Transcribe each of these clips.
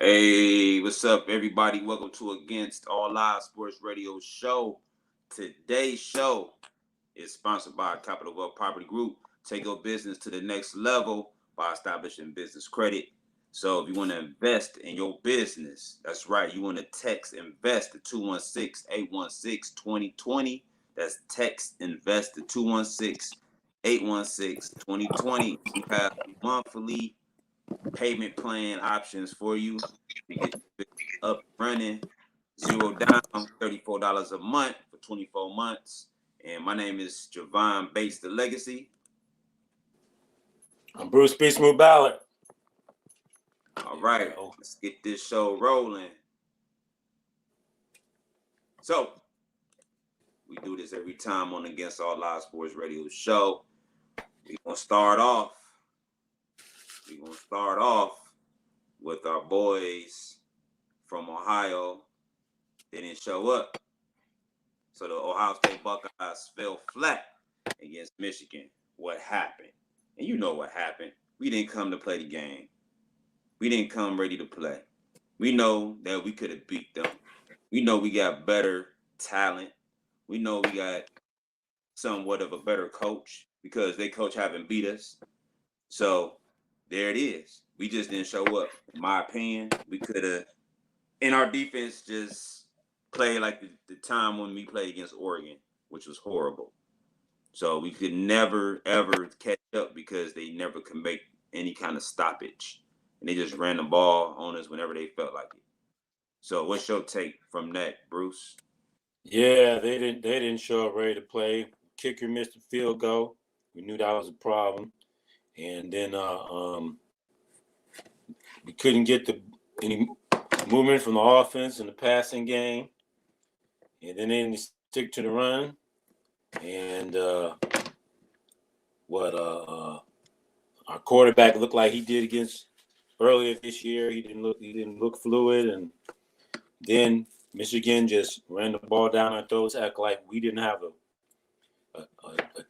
Hey, what's up, everybody? Welcome to Against All Live Sports Radio show. Today's show is sponsored by Capital Wealth Property Group. Take your business to the next level by establishing business credit. So if you want to invest in your business, that's right, you want to text invest to 216-816-2020. That's text invest to 216-816-2020. We have monthly payment plan options for you to get up running, zero down, $34 a month for 24 months. And my name is Javon Bates, the Legacy. I'm Bruce B. Smooth Ballard. All right, let's get this show rolling. So, we do this every time on Against All Live Sports Radio show. We're going to start off with our boys from Ohio. They didn't show up. So the Ohio State Buckeyes fell flat against Michigan. What happened? And you know what happened. We didn't come to play the game. We didn't come ready to play. We know that we could have beat them. We know we got better talent. We know we got somewhat of a better coach because their coach haven't beat us. So there it is. We just didn't show up. In my opinion, we could have, and our defense just played like the time when we played against Oregon, which was horrible. So we could never, ever catch up because they never could make any kind of stoppage. And they just ran the ball on us whenever they felt like it. So what's your take from that, Bruce? Yeah, they didn't show up ready to play. Kicker missed a field goal. We knew that was a problem. And then we couldn't get any movement from the offense in the passing game. And then they didn't stick to the run. And our quarterback looked like he did against earlier this year. He didn't look fluid, and then Michigan just ran the ball down our throats, act like we didn't have a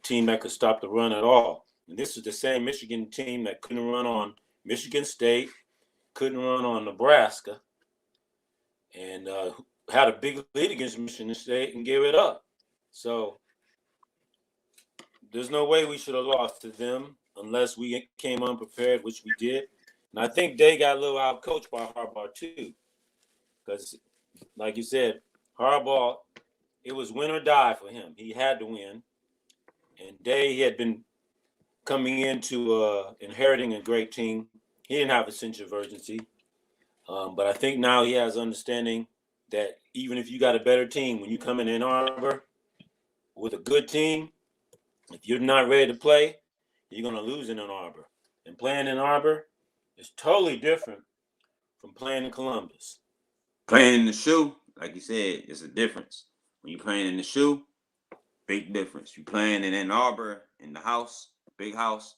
team that could stop the run at all. And this is the same Michigan team that couldn't run on Michigan State, couldn't run on Nebraska, and had a big lead against Michigan State and gave it up. So there's no way we should have lost to them unless we came unprepared, which we did. And I think they got a little out-coached by Harbaugh too, because like you said, Harbaugh, it was win or die for him. He had to win. And Day had been coming into inheriting a great team. He didn't have a sense of urgency. But I think now he has understanding that even if you got a better team, when you come in Ann Arbor with a good team, if you're not ready to play, you're going to lose in Ann Arbor. And playing in Ann Arbor is totally different from playing in Columbus. Playing in the shoe, like you said, it's a difference. When you're playing in the shoe, big difference. You playing in Ann Arbor, in the house, big house,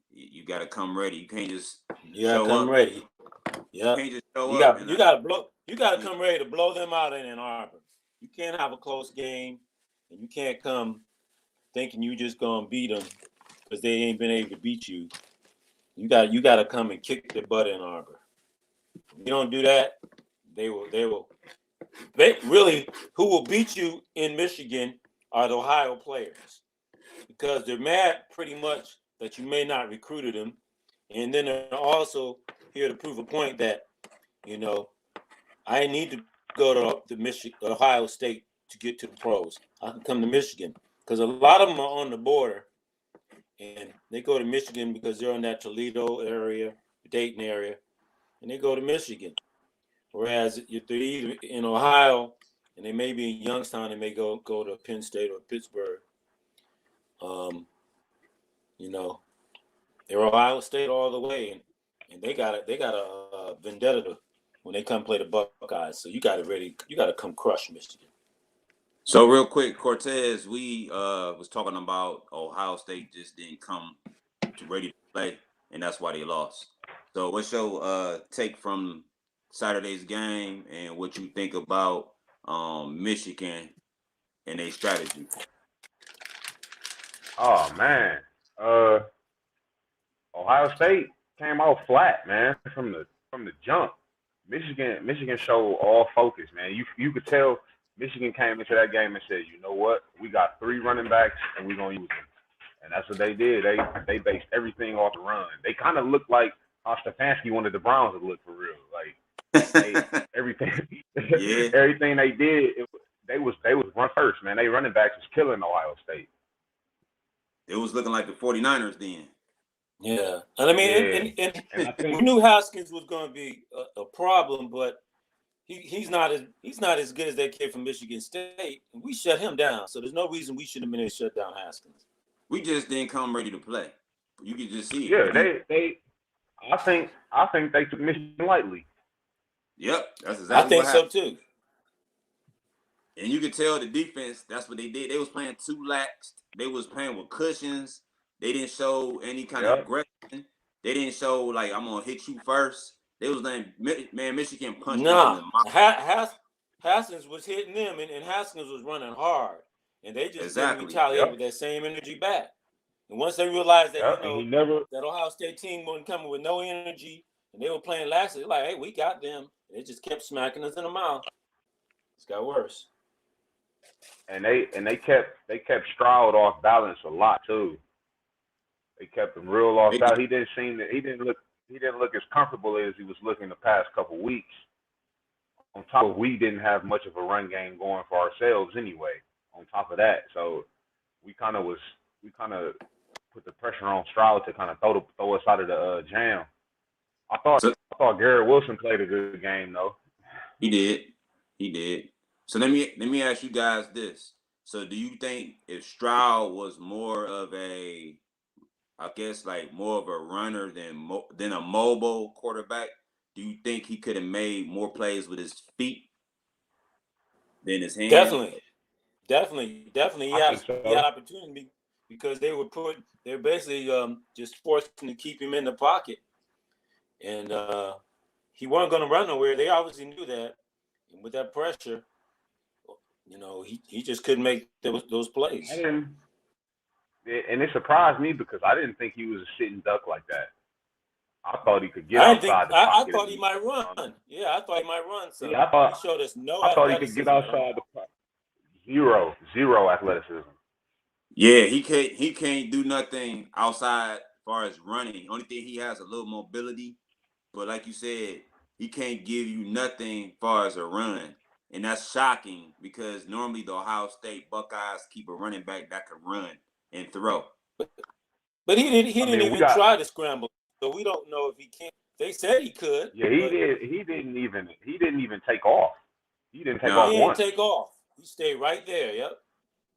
you got to come ready. You can't just show up. Ready. Yeah. You can't just show up. You got to come ready to blow them out in Ann Arbor. You can't have a close game, and you can't come thinking you just gonna beat them because they ain't been able to beat you. You got to come and kick their butt in Ann Arbor. If you don't do that, they really, who will beat you in Michigan are the Ohio players, because they're mad pretty much that you may not recruited them, and then they're also here to prove a point that, I need to go to Ohio State to get to the pros. I can come to Michigan because a lot of them are on the border, and they go to Michigan because they're in that Toledo area, Dayton area, and they go to Michigan. Whereas if they're either in Ohio and they may be in Youngstown, they may go to Penn State or Pittsburgh. They're Ohio State all the way, and they got a vendetta when they come play the Buckeyes. So you got to come crush Michigan. So real quick, Cortez, we was talking about Ohio State just didn't come to ready to play, and that's why they lost. So what's your take from Saturday's game and what you think about Michigan and their strategy? Oh man, Ohio State came out flat, man, from the jump. Michigan showed all focus, man. You could tell Michigan came into that game and said, you know what, we got 3 running backs and we're gonna use them, and that's what they did. They based everything off the run. They kind of looked like how Stefanski wanted the Browns to look for real. Like they everything Yeah, everything they did, they was run first, man. They running backs was killing Ohio State. it was looking like the 49ers then. Yeah, and I Yeah, mean, and and I we think knew Haskins was going to be a problem, but he's not as good as that kid from Michigan State. And we shut him down, so there's no reason we should have been able to shut down Haskins. We just didn't come ready to play. You could just see yeah, it. they I think they took Michigan lightly. Yep, that's I exactly think what so happened. too. And you could tell the defense, that's what they did. They was playing too lax. They was playing with cushions. They didn't show any kind of Yep. aggression. They didn't show like I'm gonna hit you first. They was letting Michigan punch them in Nah, the mouth. Haskins was hitting them, and Haskins was running hard, and they just didn't Exactly. retaliate with Yep. that same energy back. And once they realized that Yep. And he never that Ohio State team wasn't coming with no energy, and they were playing lax, they're like, hey, we got them. And they just kept smacking us in the mouth. It's got worse. and they kept Stroud off balance a lot too. They kept him real off They balance. did. He didn't look as comfortable as he was looking the past couple weeks. On top of we didn't have much of a run game going for ourselves anyway. On top of that, so we kind of put the pressure on Stroud to kind of throw us out of the jam. I thought So I thought Garrett Wilson played a good game though. he did. He did. So let me ask you guys this. So do you think if Stroud was more of a, I guess like more of a runner than a mobile quarterback, do you think he could have made more plays with his feet than his hands? Definitely. I think He had so. opportunity because they're basically just forcing to keep him in the pocket, and he wasn't going to run nowhere. They obviously knew that, and with that pressure, he just couldn't make those I plays. didn't, and it surprised me because I didn't think he was a sitting duck like that. I thought he could get I didn't think outside the I pocket. thought he might run. Yeah, I thought he might run some. Yeah, He showed us no I thought he could get athleticism at all. outside the pocket. Zero athleticism. Yeah, he can't do nothing outside as far as running. Only thing he has a little mobility, but like you said, he can't give you nothing as far as a run. And that's shocking because normally the Ohio State Buckeyes keep a running back that can run and throw. But he didn't. He I didn't mean, we even got try to scramble, so we don't know if he can. They said he could, yeah. He but did. He didn't even take off. He didn't take No. off he didn't once. take off. He stayed right there. Yep.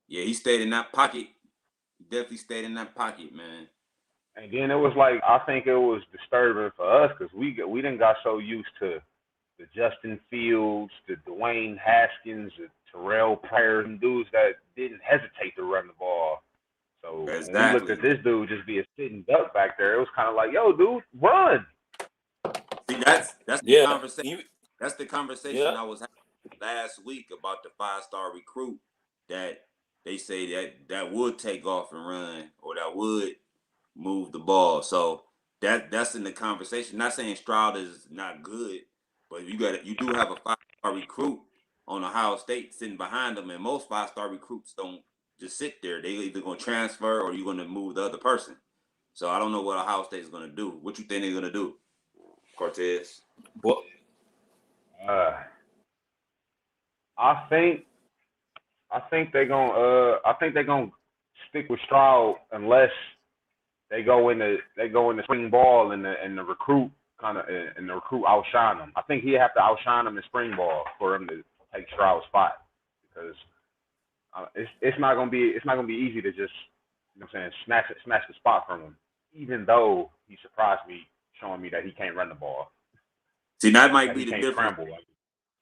Yeah, he stayed in that pocket. He definitely stayed in that pocket, man. And then it was like I think it was disturbing for us because we didn't got so used to the Justin Fields, the Dwayne Haskins, the Terrell Pryor, and dudes that didn't hesitate to run the ball. So when we looked Exactly. at this dude just be a sitting duck back there, it was kind of like, yo, dude, run. See, that's the Yeah. conversation. That's the conversation Yeah. I was having last week about the 5-star recruit that they say that would take off and run or that would move the ball. So that's in the conversation. Not saying Stroud is not good, but you do have a 5-star recruit on Ohio State sitting behind them, and most 5-star recruits don't just sit there. They either gonna transfer or you're gonna move the other person. So I don't know what Ohio State is gonna do. What you think they're gonna do, Cortez? Well, Uh, I think I think they're gonna stick with Stroud unless they go in the spring ball and the recruit outshine them. I think he have to outshine them in spring ball for him to take Stroud's spot because it's not gonna be easy to just snatch the spot from him. Even though he surprised me showing me that he can't run the ball, See, that might that be he the can't difference. scramble.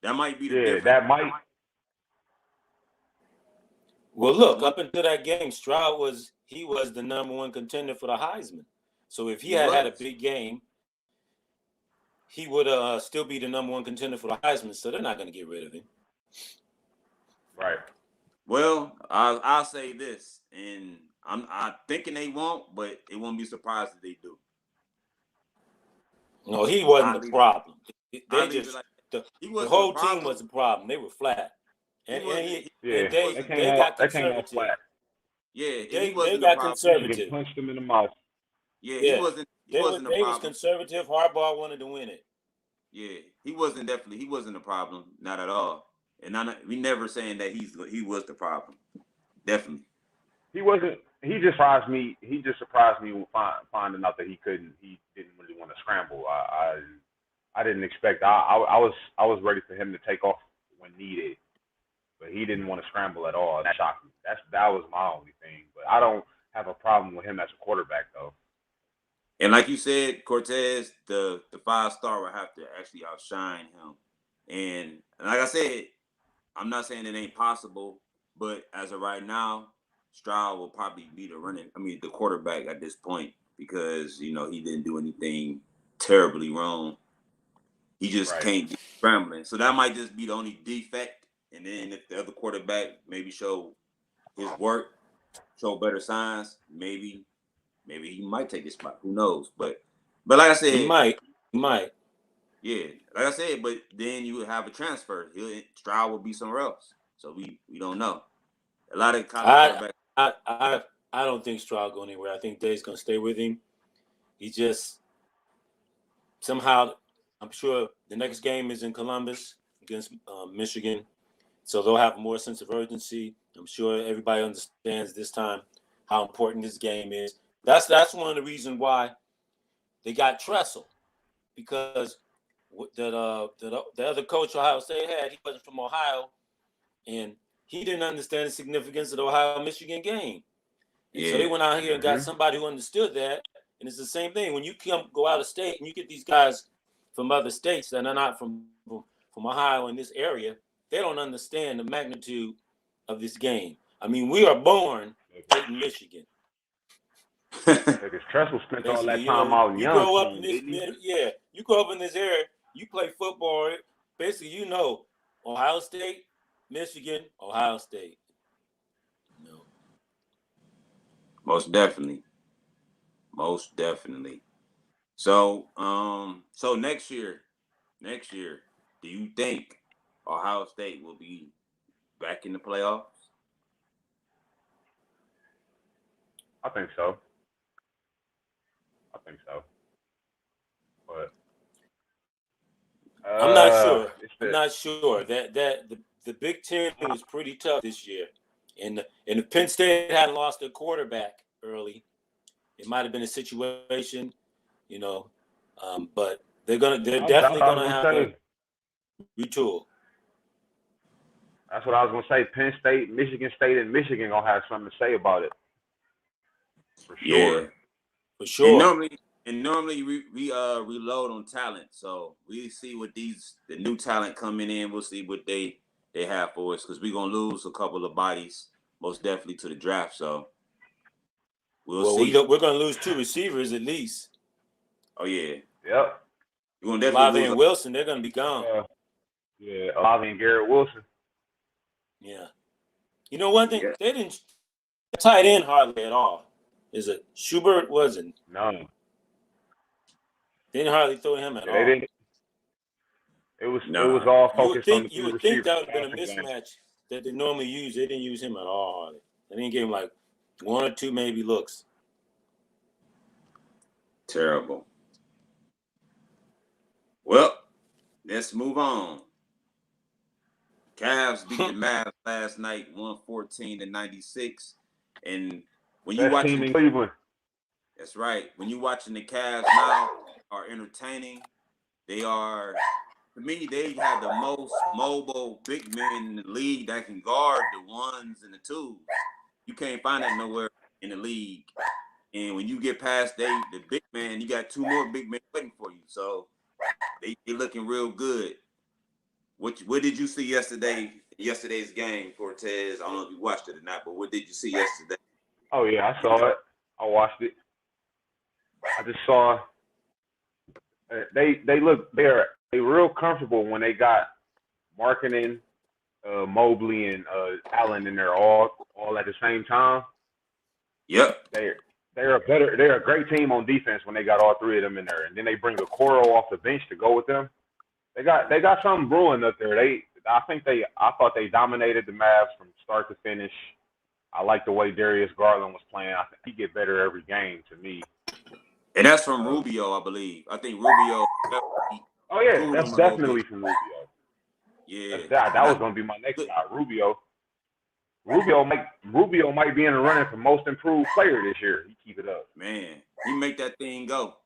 That might be the Yeah, difference. that might. well, look, up until that game, Stroud was the number one contender for the Heisman. So if he had a big game, he would still be the number one contender for the Heisman. So they're not going to get rid of him. Right. Well, I'll say this, and I'm thinking they won't, but it won't be surprised if they do. No, he wasn't the problem. I They leave it just like he the wasn't the whole team problem. was a problem. They were flat, He and wasn't. and, he, Yeah, and they they got they came off conservative. flat. Yeah, he They wasn't the got problem. Michigan conservative. punched them in the mouth. Yeah, he Yeah, wasn't. He wasn't the they was problem. conservative. Harbaugh wanted to win it. Yeah, he wasn't definitely. He wasn't the problem, not at all. And we never saying that he was the problem. Definitely. He wasn't. He just surprised me. He just surprised me with finding out that he couldn't. He didn't really want to scramble. I didn't expect. I was ready for him to take off when needed, but he didn't want to scramble at all. That shocked me. That was my only thing. But I don't have a problem with him as a quarterback though. And like you said, Cortez, the 5-star will have to actually outshine him. And like I said, I'm not saying it ain't possible, but as of right now, Stroud will probably be the quarterback at this point because he didn't do anything terribly wrong. He just Right. can't get scrambling. So that might just be the only defect. And then if the other quarterback maybe show his work, show better signs, maybe he might take his spot. Who knows? But like I said, He might. Yeah, like I said, but then you would have a transfer. Stroud will be somewhere else. So we don't know. A lot of college quarterbacks. I don't think Stroud go anywhere. I think Day's gonna stay with him. He just somehow, I'm sure the next game is in Columbus against Michigan, so they'll have more sense of urgency. I'm sure everybody understands this time how important this game is. That's one of the reasons why they got Tressel, because the other coach Ohio State had, he wasn't from Ohio, and he didn't understand the significance of the Ohio-Michigan game. And so they went out here and got somebody who understood that. And it's the same thing. When you go out of state and you get these guys from other states that are not from Ohio in this area, they don't understand the magnitude of this game. I mean, we are born in Michigan. Because Tressel spent all that time out in you young grow up team, in this, didn't he? yeah, you grow up in this area, you play football, basically, Ohio State, Michigan, Ohio State. No. Most definitely. So, so next year, do you think Ohio State will be back in the playoffs? I think so. But I'm not sure. That the Big Ten was pretty tough this year, and if Penn State hadn't lost their quarterback early, it might have been a situation, but they're definitely gonna have to retool. That's what I was gonna say. Penn State, Michigan State, and Michigan gonna have something to say about it. For sure. Yeah, for sure. And normally we reload on talent, so we see what the new talent coming in. We'll see what they have for us because we're gonna lose a couple of bodies, most definitely to the draft. So we'll see. We're gonna lose 2 receivers at least. Oh yeah. Yep. You're gonna definitely Olave lose and Wilson, they're gonna be gone. Yeah, Olave and Garrett Wilson. Yeah. You know one thing, they didn't tight end hardly at all. Is it Schubert? Wasn't? No. They didn't hardly throw him at all. They didn't. It was all focused on the you would think that would have been a mismatch that they normally use. They didn't use him at all hardly. They didn't give him like 1 or 2 maybe looks. Terrible. Well, let's move on. Cavs beat the Mavs last night, 114-96. And when you watching team in Cleveland. That's right. When you watching the Cavs now are entertaining. They are, to me, they have the most mobile big men in the league that can guard the 1s and the 2s. You can't find that nowhere in the league. And when you get past the big man, you got 2 more big men waiting for you. So they looking real good. What did you see yesterday's game, Cortez? I don't know if you watched it or not, but what did you see yesterday? Oh yeah, I saw it. I watched it. I just saw they're real comfortable when they got Markkanen, Mobley, and Allen in there all at the same time. Yep. They're a great team on defense when they got all 3 of them in there, and then they bring Okoro off the bench to go with them. They got something brewing up there. I thought they dominated the Mavs from start to finish. I like the way Darius Garland was playing. I think he get better every game to me. And that's from Rubio, I believe. I think Rubio. Oh yeah, cooled that's him a little definitely bit. from Rubio. Yeah, That was going to be my next guy, Rubio. Rubio might be in the running for most improved player this year. He keep it up. Man, he make that thing go.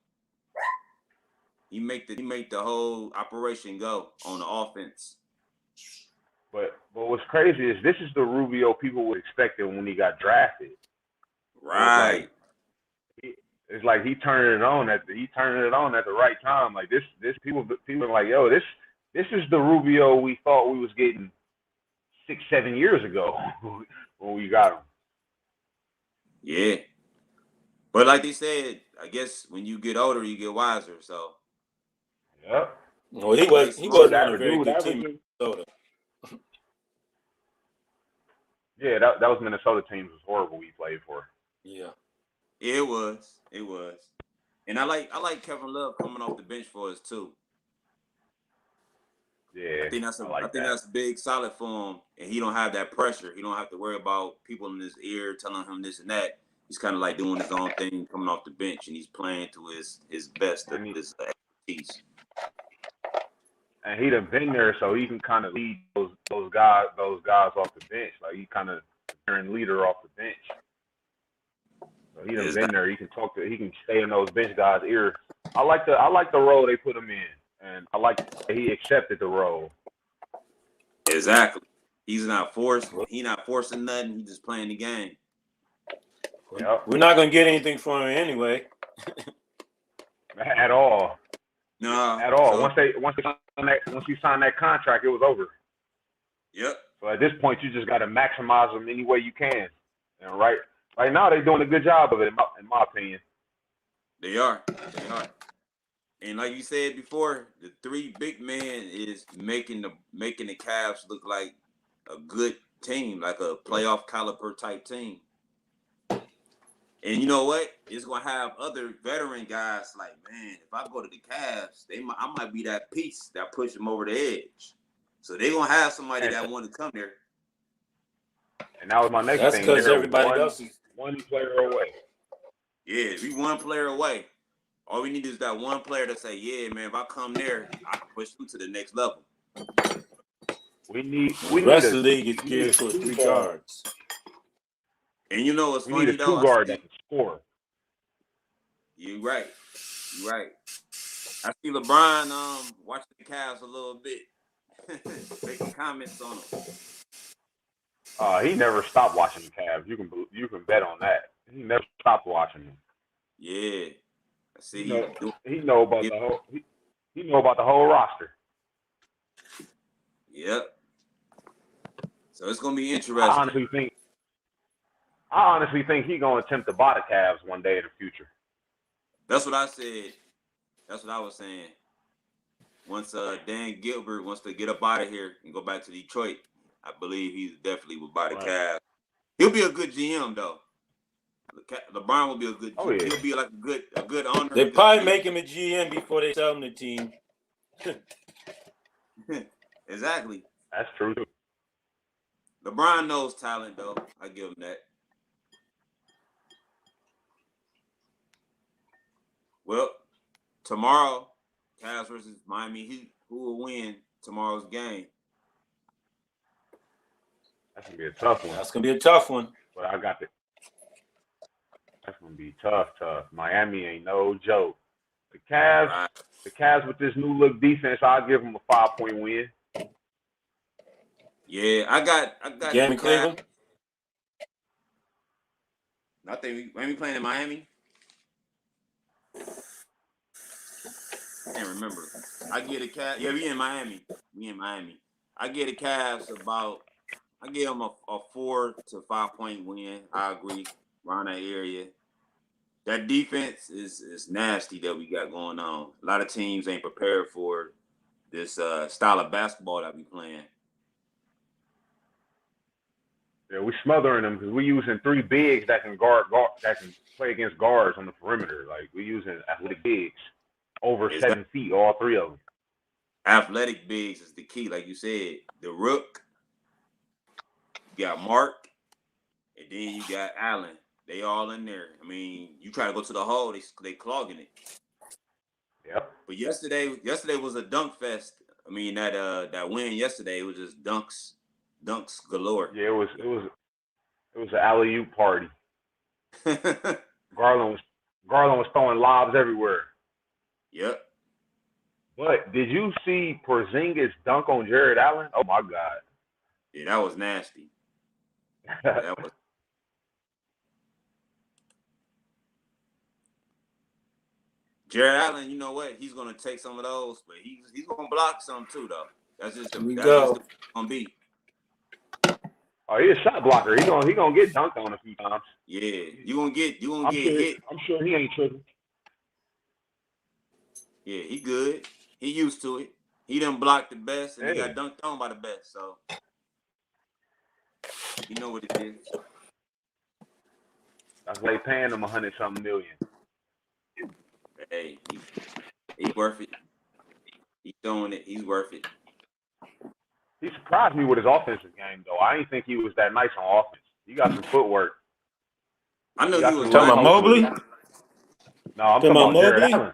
He make the whole operation go on the offense. But what's crazy is this is the Rubio people would expect when he got drafted. Right. It's like he turned it on at the right time. Like this people are like, yo, this is the Rubio we thought we was getting 6-7 years ago when we got him. Yeah. But like they said, I guess when you get older, you get wiser. So. Yep. Well, he wasn't on a very good team in Minnesota. Yeah, that was Minnesota team was horrible he played for. Yeah. It was. And I like Kevin Love coming off the bench for us too. Yeah. I think that's big, solid for him, and he don't have that pressure. He don't have to worry about people in his ear telling him this and that. He's kind of like doing his own thing, coming off the bench, and he's playing to his best of his expertise. And he done been there, so he can kind of lead those guys off the bench. Like he kind of leader off the bench. So he done been there. He can stay in those bench guys' ear. I like the role they put him in, and I like that he accepted the role. Exactly. He's not forced. He's not forcing nothing. He's just playing the game. Yep. We're not gonna get anything from him anyway. At all. No. At all. So, once you sign that contract, it was over. Yep. So at this point, you just got to maximize them any way you can. And right now, they're doing a good job of it, in my opinion. They are. And like you said before, the three big men is making the Cavs look like a good team, like a playoff caliber type team. And you know what? It's gonna have other veteran guys like, man, if I go to the Cavs, I might be that piece that push them over the edge. So they're gonna have somebody that want to come there. And that was my next thing. That's because everybody else is one player away. Yeah, we one player away. All we need is that one player to say, yeah, man, if I come there, I can push them to the next level. The rest of the league is geared towards 3 guards. And you know what's funny, need a 2-guard that can score. You're right. I see LeBron watching the Cavs a little bit, making comments on them. He never stopped watching the Cavs. You can bet on that. He never stopped watching them. Yeah, I see. He know about the whole roster. Yep. So it's gonna be interesting. I honestly think he's gonna attempt to buy the Cavs one day in the future. That's what I said. That's what I was saying. Once Dan Gilbert wants to get up out of here and go back to Detroit, I believe he definitely will buy the Cavs. He'll be a good GM though. LeBron will be a good GM. Yeah. He'll be like a good owner. They probably make him a GM before they sell him the team. Exactly. That's true. LeBron knows talent though. I give him that. Well, tomorrow, Cavs versus Miami Heat. Who will win tomorrow's game? That's gonna be a tough one. That's gonna be a tough one. But I got it. That's gonna be tough. Miami ain't no joke. The Cavs with this new look defense, I'll give them a 5-point win. Yeah, I got game in Cleveland. I think we playing in Miami. I can't remember. I get a Cavs. Yeah, we in Miami. I get a Cavs I give them a 4 to 5 point win. I agree. Around that area. That defense is nasty that we got going on. A lot of teams ain't prepared for this style of basketball that we playing. Yeah, we smothering them because we using 3 bigs that can that can play against guards on the perimeter. Like we using athletic bigs over 7 feet, all 3 of them. athletic bigs is the key. Like you said, the Rook, you got Mark, and then you got Allen. They all in there. I mean, you try to go to the hole, they clogging it. Yep. But yesterday was a dunk fest. I mean, that win yesterday, it was just dunks galore. Yeah, it was an alley-oop party. Garland was throwing lobs everywhere. Yep. But did you see Porzingis dunk on Jared Allen? Oh my God. Yeah, that was nasty. That was. Jared Allen, you know what? He's gonna take some of those, but he's gonna block some too, though. That's just the gonna be. Oh, he's a shot blocker. He gonna get dunked on a few times. Yeah, you gonna get hit. I'm sure he ain't tripping. Yeah, he good. He used to it. He done blocked the best, and he Yeah. got dunked on by the best. So you know what it is. That's why they paying him $100-something million. Hey, he's worth it. He's doing it. He's worth it. He surprised me with his offensive game, though. I didn't think he was that nice on offense. He got some footwork. I know he was talking about Mobley. No, I'm talking about Jared Allen.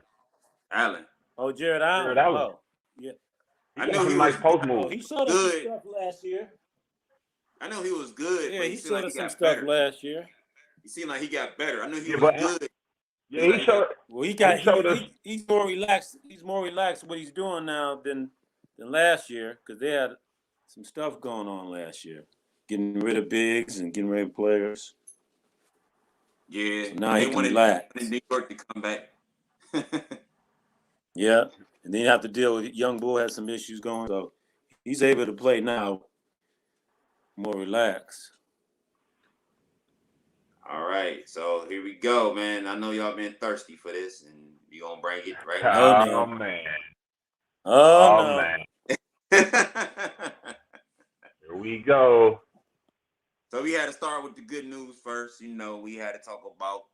Allen. Oh, Jared Allen. Jared Allen. Oh, yeah. I know he nice was post Oh, move. he showed us Good. some stuff last year. I know he was good. Yeah, but he seemed showed like us he some got stuff better. last year. He seemed like he got better. I knew he Yeah, was but- good. Yeah, he showed. Well, he's more relaxed. He's more relaxed what he's doing now than last year because they had some stuff going on last year, getting rid of bigs and getting rid of players. Yeah. So now they he can wanted relax. New York to come back. Yeah, and then you have to deal with young bull has some issues going, so he's able to play now more relaxed. All right, so here we go, man. I know y'all been thirsty for this, and we gonna bring it right Oh, now. no. Man. Oh, no. Man. Here we go. So we had to start with the good news first. You know, we had to talk about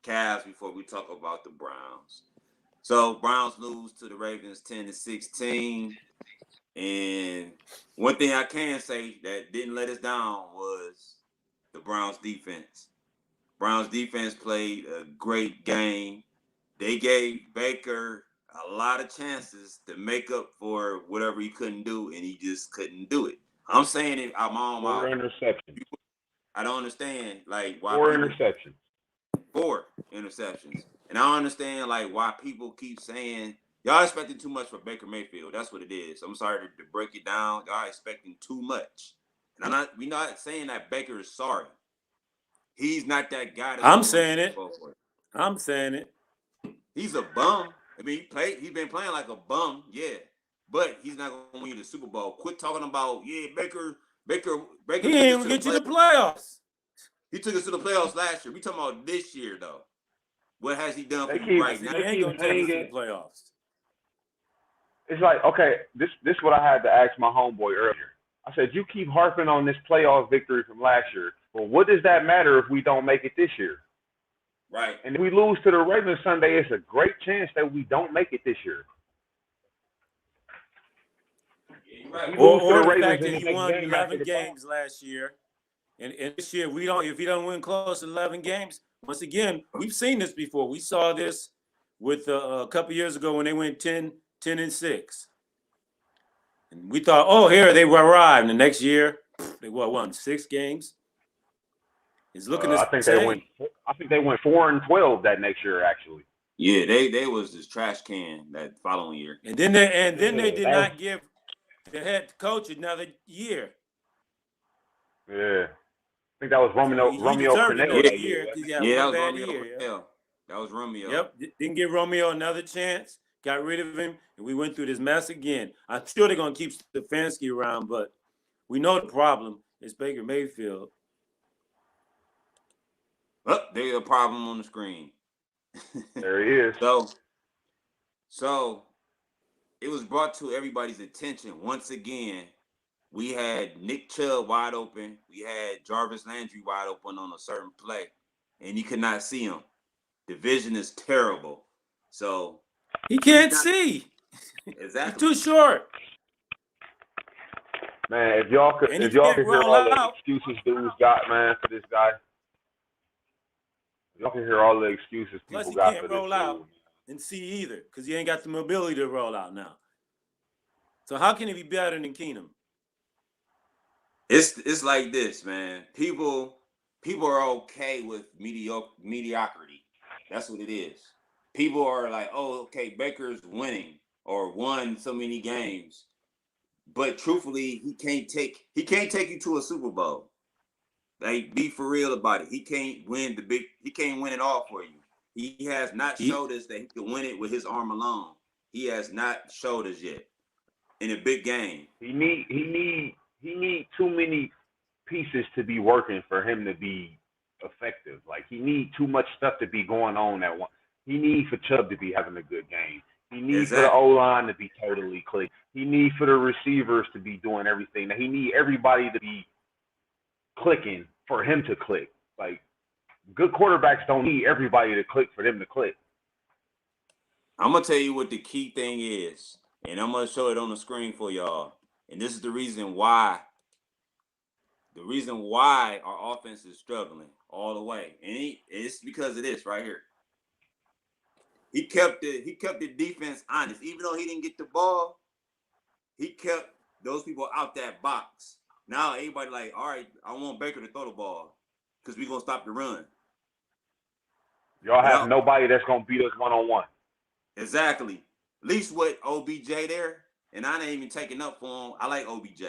Cavs before we talk about the Browns. So Browns lose to the Ravens 10-16. And one thing I can say that didn't let us down was the Browns defense. Browns defense played a great game. They gave Baker a lot of chances to make up for whatever he couldn't do, and he just couldn't do it. I'm saying it out my own 4 mouth. interceptions. I don't understand like why 4 people, interceptions. 4 interceptions. And I don't understand like why people keep saying y'all expecting too much for Baker Mayfield. That's what it is. I'm sorry to break it down. Y'all expecting too much. And we're not saying that Baker is sorry. He's not that guy. I'm saying it. I'm saying it. He's a bum. I mean, he's been playing like a bum, yeah. But he's not gonna win you the Super Bowl. Quit talking about Baker. He ain't even get you the playoffs. He took us to the playoffs last year. We talking about this year though. What has he done for They you keep- right He now? ain't gonna take us to the playoffs. It's like, okay, this is what I had to ask my homeboy earlier. I said, you keep harping on this playoff victory from last year, but what does that matter if we don't make it this year? Right. And if we lose to the Ravens Sunday, it's a great chance that we don't make it this year. Yeah, you're right. We lose to Or the the Ravens fact in that the he next won game after 11 the games last year, and this year if he don't win close to 11 games, once again we've seen this before. We saw this with a couple years ago when they went 10-6, and we thought, oh, here they arrived. And the next year they won 6 games. It's looking the I think they went 4-12 that next year actually. Yeah, they was this trash can that following year. And then they did that not give the head coach another year. Yeah. I think that was Romeo deserved Crennel another that year year. because he had Yeah, that one was bad Romeo. year. Yeah. That was Romeo. Yep, didn't give Romeo another chance. Got rid of him, and we went through this mess again. I'm sure they're gonna keep Stefanski around, but we know the problem is Baker Mayfield. Oh, there's a problem on the screen. There he is. So it was brought to everybody's attention once again. We had Nick Chubb wide open. We had Jarvis Landry wide open on a certain play, and you could not see him. The vision is terrible. So He can't see. He's Exactly. too short. Man, if y'all could And he hear can't all roll the out. excuses dudes got, man, for this guy. If y'all can hear all the excuses Plus, people he got can't for this roll dude. out and see either because he ain't got the mobility to roll out now. So how can he be better than Keenum? It's like this, man. People are okay with mediocrity. That's what it is. People are like, oh, okay, Baker's winning or won so many games, but truthfully, he can't take you to a Super Bowl. Like, be for real about it. He can't win he can't win it all for you. He has not showed us that he can win it with his arm alone. He has not showed us yet in a big game. He need too many pieces to be working for him to be effective. Like, he need too much stuff to be going on at once. He need for Chubb to be having a good game. He needs for the O-line to be totally clicked. He needs for the receivers to be doing everything. He need everybody to be clicking for him to click. Like, good quarterbacks don't need everybody to click for them to click. I'm going to tell you what the key thing is, and I'm going to show it on the screen for y'all. And this is the reason why our offense is struggling all the way. And it's because of this right here. He kept the defense honest. Even though he didn't get the ball, he kept those people out that box. Now everybody like, all right, I want Baker to throw the ball because we're going to stop the run. Y'all have nobody that's going to beat us one-on-one. Exactly. At least with OBJ there, and I ain't even taking up for him. I like OBJ.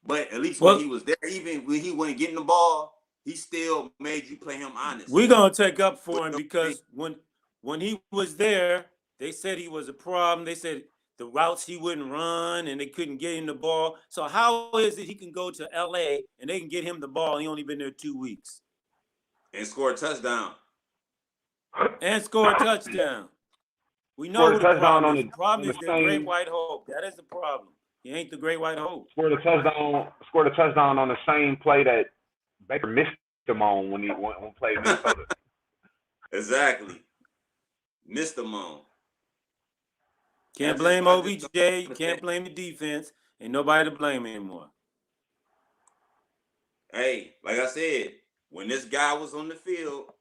But at least when he was there, even when he wasn't getting the ball, he still made you play him honest. We're going to take up for him because when he was there, they said he was a problem. They said the routes he wouldn't run and they couldn't get him the ball. So how is it he can go to L.A. and they can get him the ball and he only been there 2 weeks? And score a touchdown. And score a touchdown. We know who the problem is. The problem is the Great White Hope. That is the problem. He ain't the Great White Hope. Scored a touchdown on the same play that Baker missed him on when he played Minnesota. Exactly. Missed him on. Can't blame OBJ. You can't blame the defense. Ain't nobody to blame anymore. Hey, like I said, when this guy was on the field,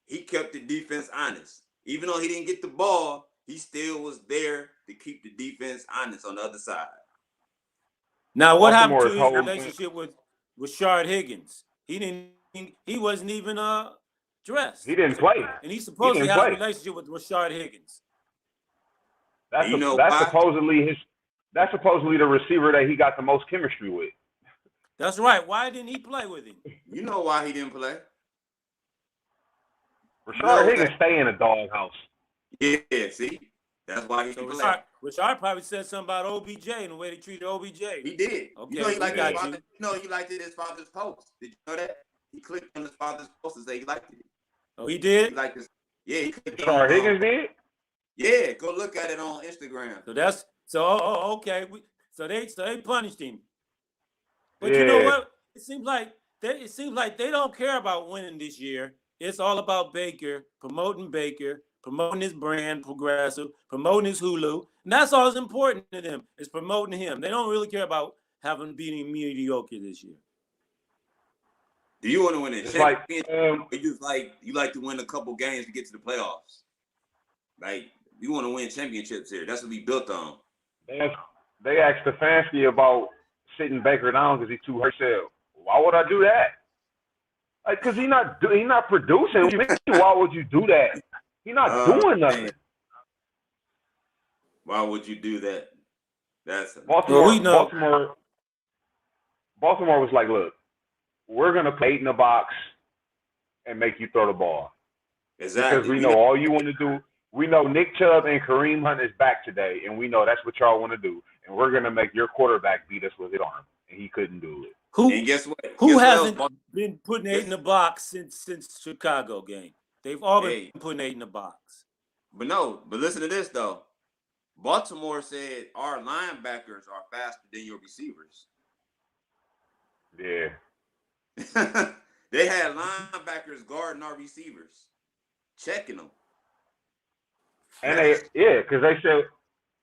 he kept the defense honest. Even though he didn't get the ball, he still was there to keep the defense honest on the other side. Now, what happened to his relationship with Rashard Higgins? He wasn't even dressed. He didn't play. And he supposedly has a relationship with Rashard Higgins. That's supposedly the receiver that he got the most chemistry with. That's right. Why didn't he play with him? You know why he didn't play? Rashard Higgins stay in a doghouse. Yeah, see? That's why he didn't play. Rashard probably said something about OBJ and the way they treated OBJ. He did. Okay, he liked his father's post. Did you know that? He clicked on his father's post and said he liked it. Oh, he did? He liked this. Yeah, he clicked Rashard Higgins did? Yeah, go look at it on Instagram. Okay. So they punished him. But you know what? It seems like they don't care about winning this year. It's all about Baker, promoting his brand, Progressive, promoting his Hulu. And that's all that's important to them, is promoting him. They don't really care about being mediocre this year. Do you want to win a championship? You like to win a couple games to get to the playoffs. Like, you want to win championships here. That's what we built on. They asked Stefanski about sitting Baker down because he's too hurt. Why would I do that? Like, because he's not producing. Why would you do that? He's not doing nothing. Man. Why would you do that? Baltimore was like, look, we're gonna play in the box and make you throw the ball. Exactly. Because we know all you want to do. We know Nick Chubb and Kareem Hunt is back today, and we know that's what y'all want to do. And we're gonna make your quarterback beat us with his arm, and he couldn't do it. And guess what? Who hasn't been putting 8 in the box since Chicago game? They've all been putting 8 in the box. But listen to this though. Baltimore said our linebackers are faster than your receivers. Yeah. They had linebackers guarding our receivers, checking them. And because they said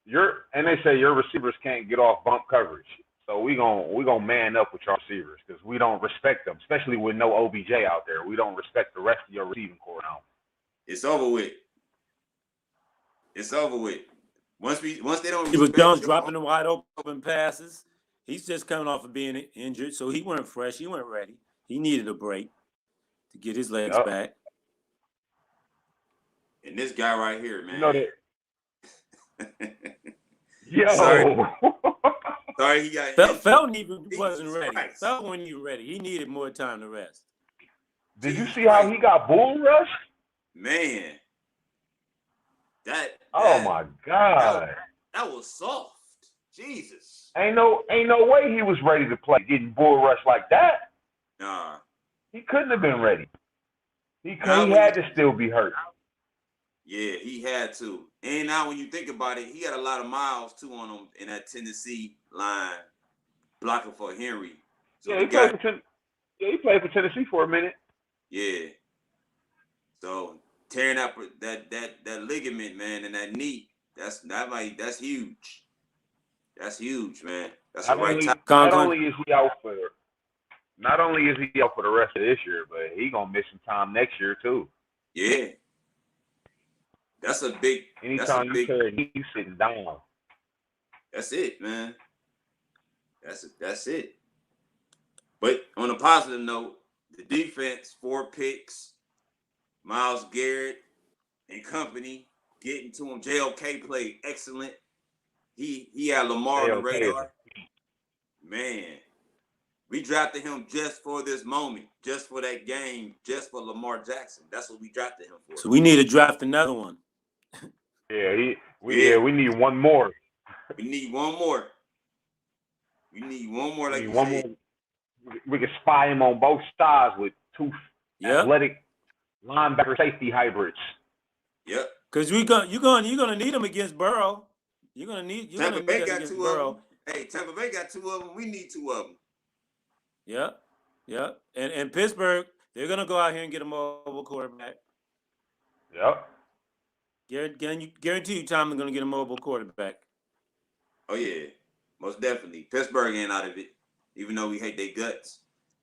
and they say your receivers can't get off bump coverage. So we gonna man up with your receivers because we don't respect them, especially with no OBJ out there. We don't respect the rest of your receiving core now. It's over with. It's over with. Once they don't He was respect Jones your dropping the wide open passes. He's just coming off of being injured, so he weren't fresh. He weren't ready. He needed a break to get his legs back. And this guy right here, man. You know that. Yo. Sorry, he got Felton even wasn't ready. Felton wasn't even ready. He needed more time to rest. Did you see how he got bull rushed? Man. Oh my God. That was soft. Jesus. Ain't no way he was ready to play getting bull rushed like that. Nah. He couldn't have been ready. He had to still be hurt. Yeah, he had to. And now when you think about it, he had a lot of miles too on him in that Tennessee line, blocking for Henry. So he played for Tennessee for a minute. Yeah. So tearing up that ligament, man, and that knee, that's huge. That's huge, man. That's the right time. Not only is he out for the rest of this year, but he gonna miss some time next year too. Yeah. That's a big. Anytime you carry a knee sitting down. That's it, man. That's it. But on a positive note, the defense, 4 picks, Myles Garrett and company getting to him. JOK played excellent. He had Lamar on the radar. Man, we drafted him just for this moment, just for that game, just for Lamar Jackson. That's what we drafted him for. So we need to draft another one. We need one more. We need one more. Like you one said. More. We can spy him on both sides with 2 athletic linebacker safety hybrids. Yep. Because you're gonna need him against Burrow. Tampa Bay got 2 of them. Hey, Tampa Bay got 2 of them. We need 2 of them. Yeah. And Pittsburgh, they're gonna go out here and get a mobile quarterback. Yep. Guarantee you, Tom, they're gonna get a mobile quarterback. Oh yeah, most definitely. Pittsburgh ain't out of it, even though we hate their guts,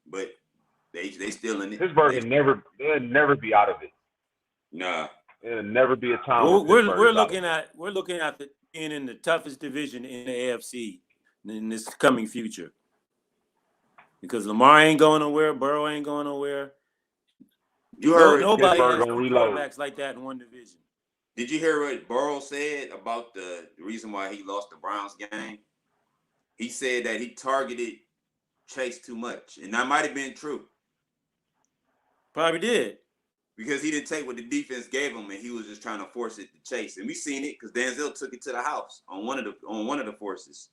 but they still in it. Pittsburgh they'll never be out of it. Nah, there'll never be a time. We're looking at being in the toughest division in the AFC in this coming future, because Lamar ain't going nowhere, Burrow ain't going nowhere. You heard nobody has quarterbacks like that in one division. Did you hear what Burrow said about the reason why he lost the Browns game? He said that he targeted Chase too much, and that might have been true. Probably did. Because he didn't take what the defense gave him, and he was just trying to force it to Chase. And we seen it because Denzel took it to the house on one of the forces.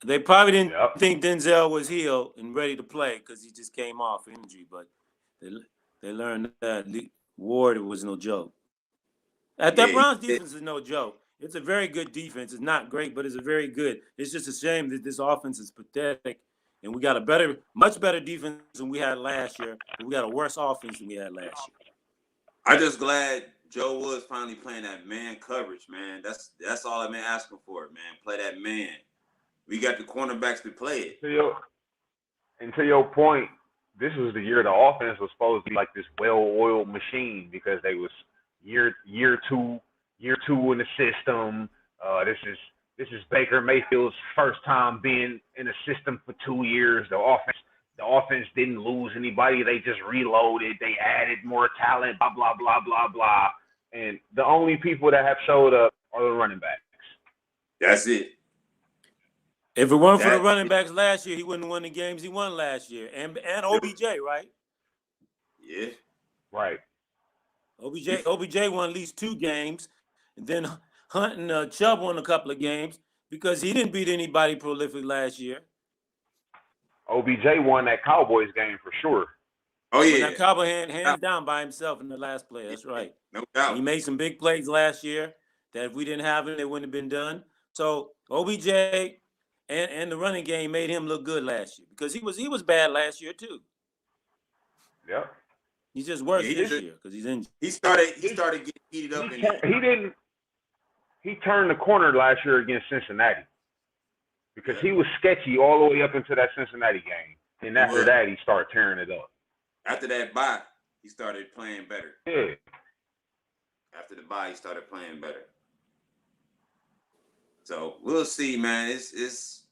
They probably didn't think Denzel was healed and ready to play because he just came off injury, but they learned that Ward was no joke. That Browns defense is no joke. It's a very good defense. It's not great, but it's a very good. It's just a shame that this offense is pathetic, and we got a much better defense than we had last year, and we got a worse offense than we had last year. I'm just glad Joe Woods finally playing that man coverage, man. That's all I've been asking for, man. Play that man. We got the cornerbacks to play it. And to your point, this was the year the offense was supposed to be like this well-oiled machine because they was year two in the system. This is Baker Mayfield's first time being in a system for 2 years. The offense didn't lose anybody. They just reloaded. They added more talent, blah, blah, blah, blah, blah. And the only people that have showed up are the running backs. That's it. If it weren't for the running backs last year, he wouldn't have won the games he won last year. And OBJ, right? Yeah. Right. OBJ won at least 2 games. And then Hunt and Chubb won a couple of games because he didn't beat anybody prolific last year. OBJ won that Cowboys game for sure. Oh, yeah. That Cowboy hands down by himself in the last play. That's right. No doubt. He made some big plays last year that if we didn't have it, they wouldn't have been done. So OBJ and the running game made him look good last year because he was bad last year too. Yeah. He's just worse this year because he's injured. He started getting heated up. he turned the corner last year against Cincinnati because he was sketchy all the way up into that Cincinnati game. And after that, he started tearing it up. After that bye, he started playing better. Yeah. After the bye, he started playing better. So we'll see, man. It's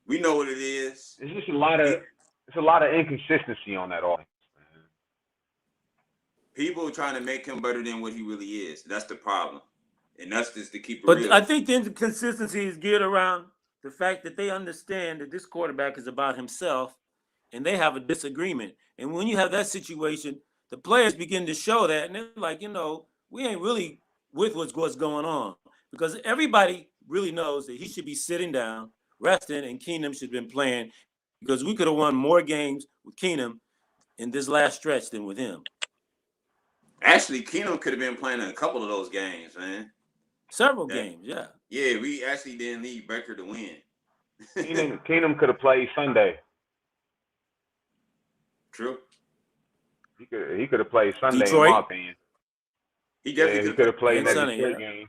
we know what it is. It's just a lot of inconsistency on that offense, man. People are trying to make him better than what he really is. That's the problem. And that's just to keep it But real. I think the inconsistency is geared around the fact that they understand that this quarterback is about himself and they have a disagreement. And when you have that situation, the players begin to show that. And they're like, we ain't really with what's going on. Because everybody really knows that he should be sitting down, resting, and Keenum should have been playing because we could have won more games with Keenum in this last stretch than with him. Actually, Keenum could have been playing in a couple of those games, man. Several games, yeah. Yeah, we actually didn't need Baker to win. Keenum could have played Sunday. True. He could have played Sunday, Detroit. in my opinion. He definitely could have played that Sunday, Detroit game.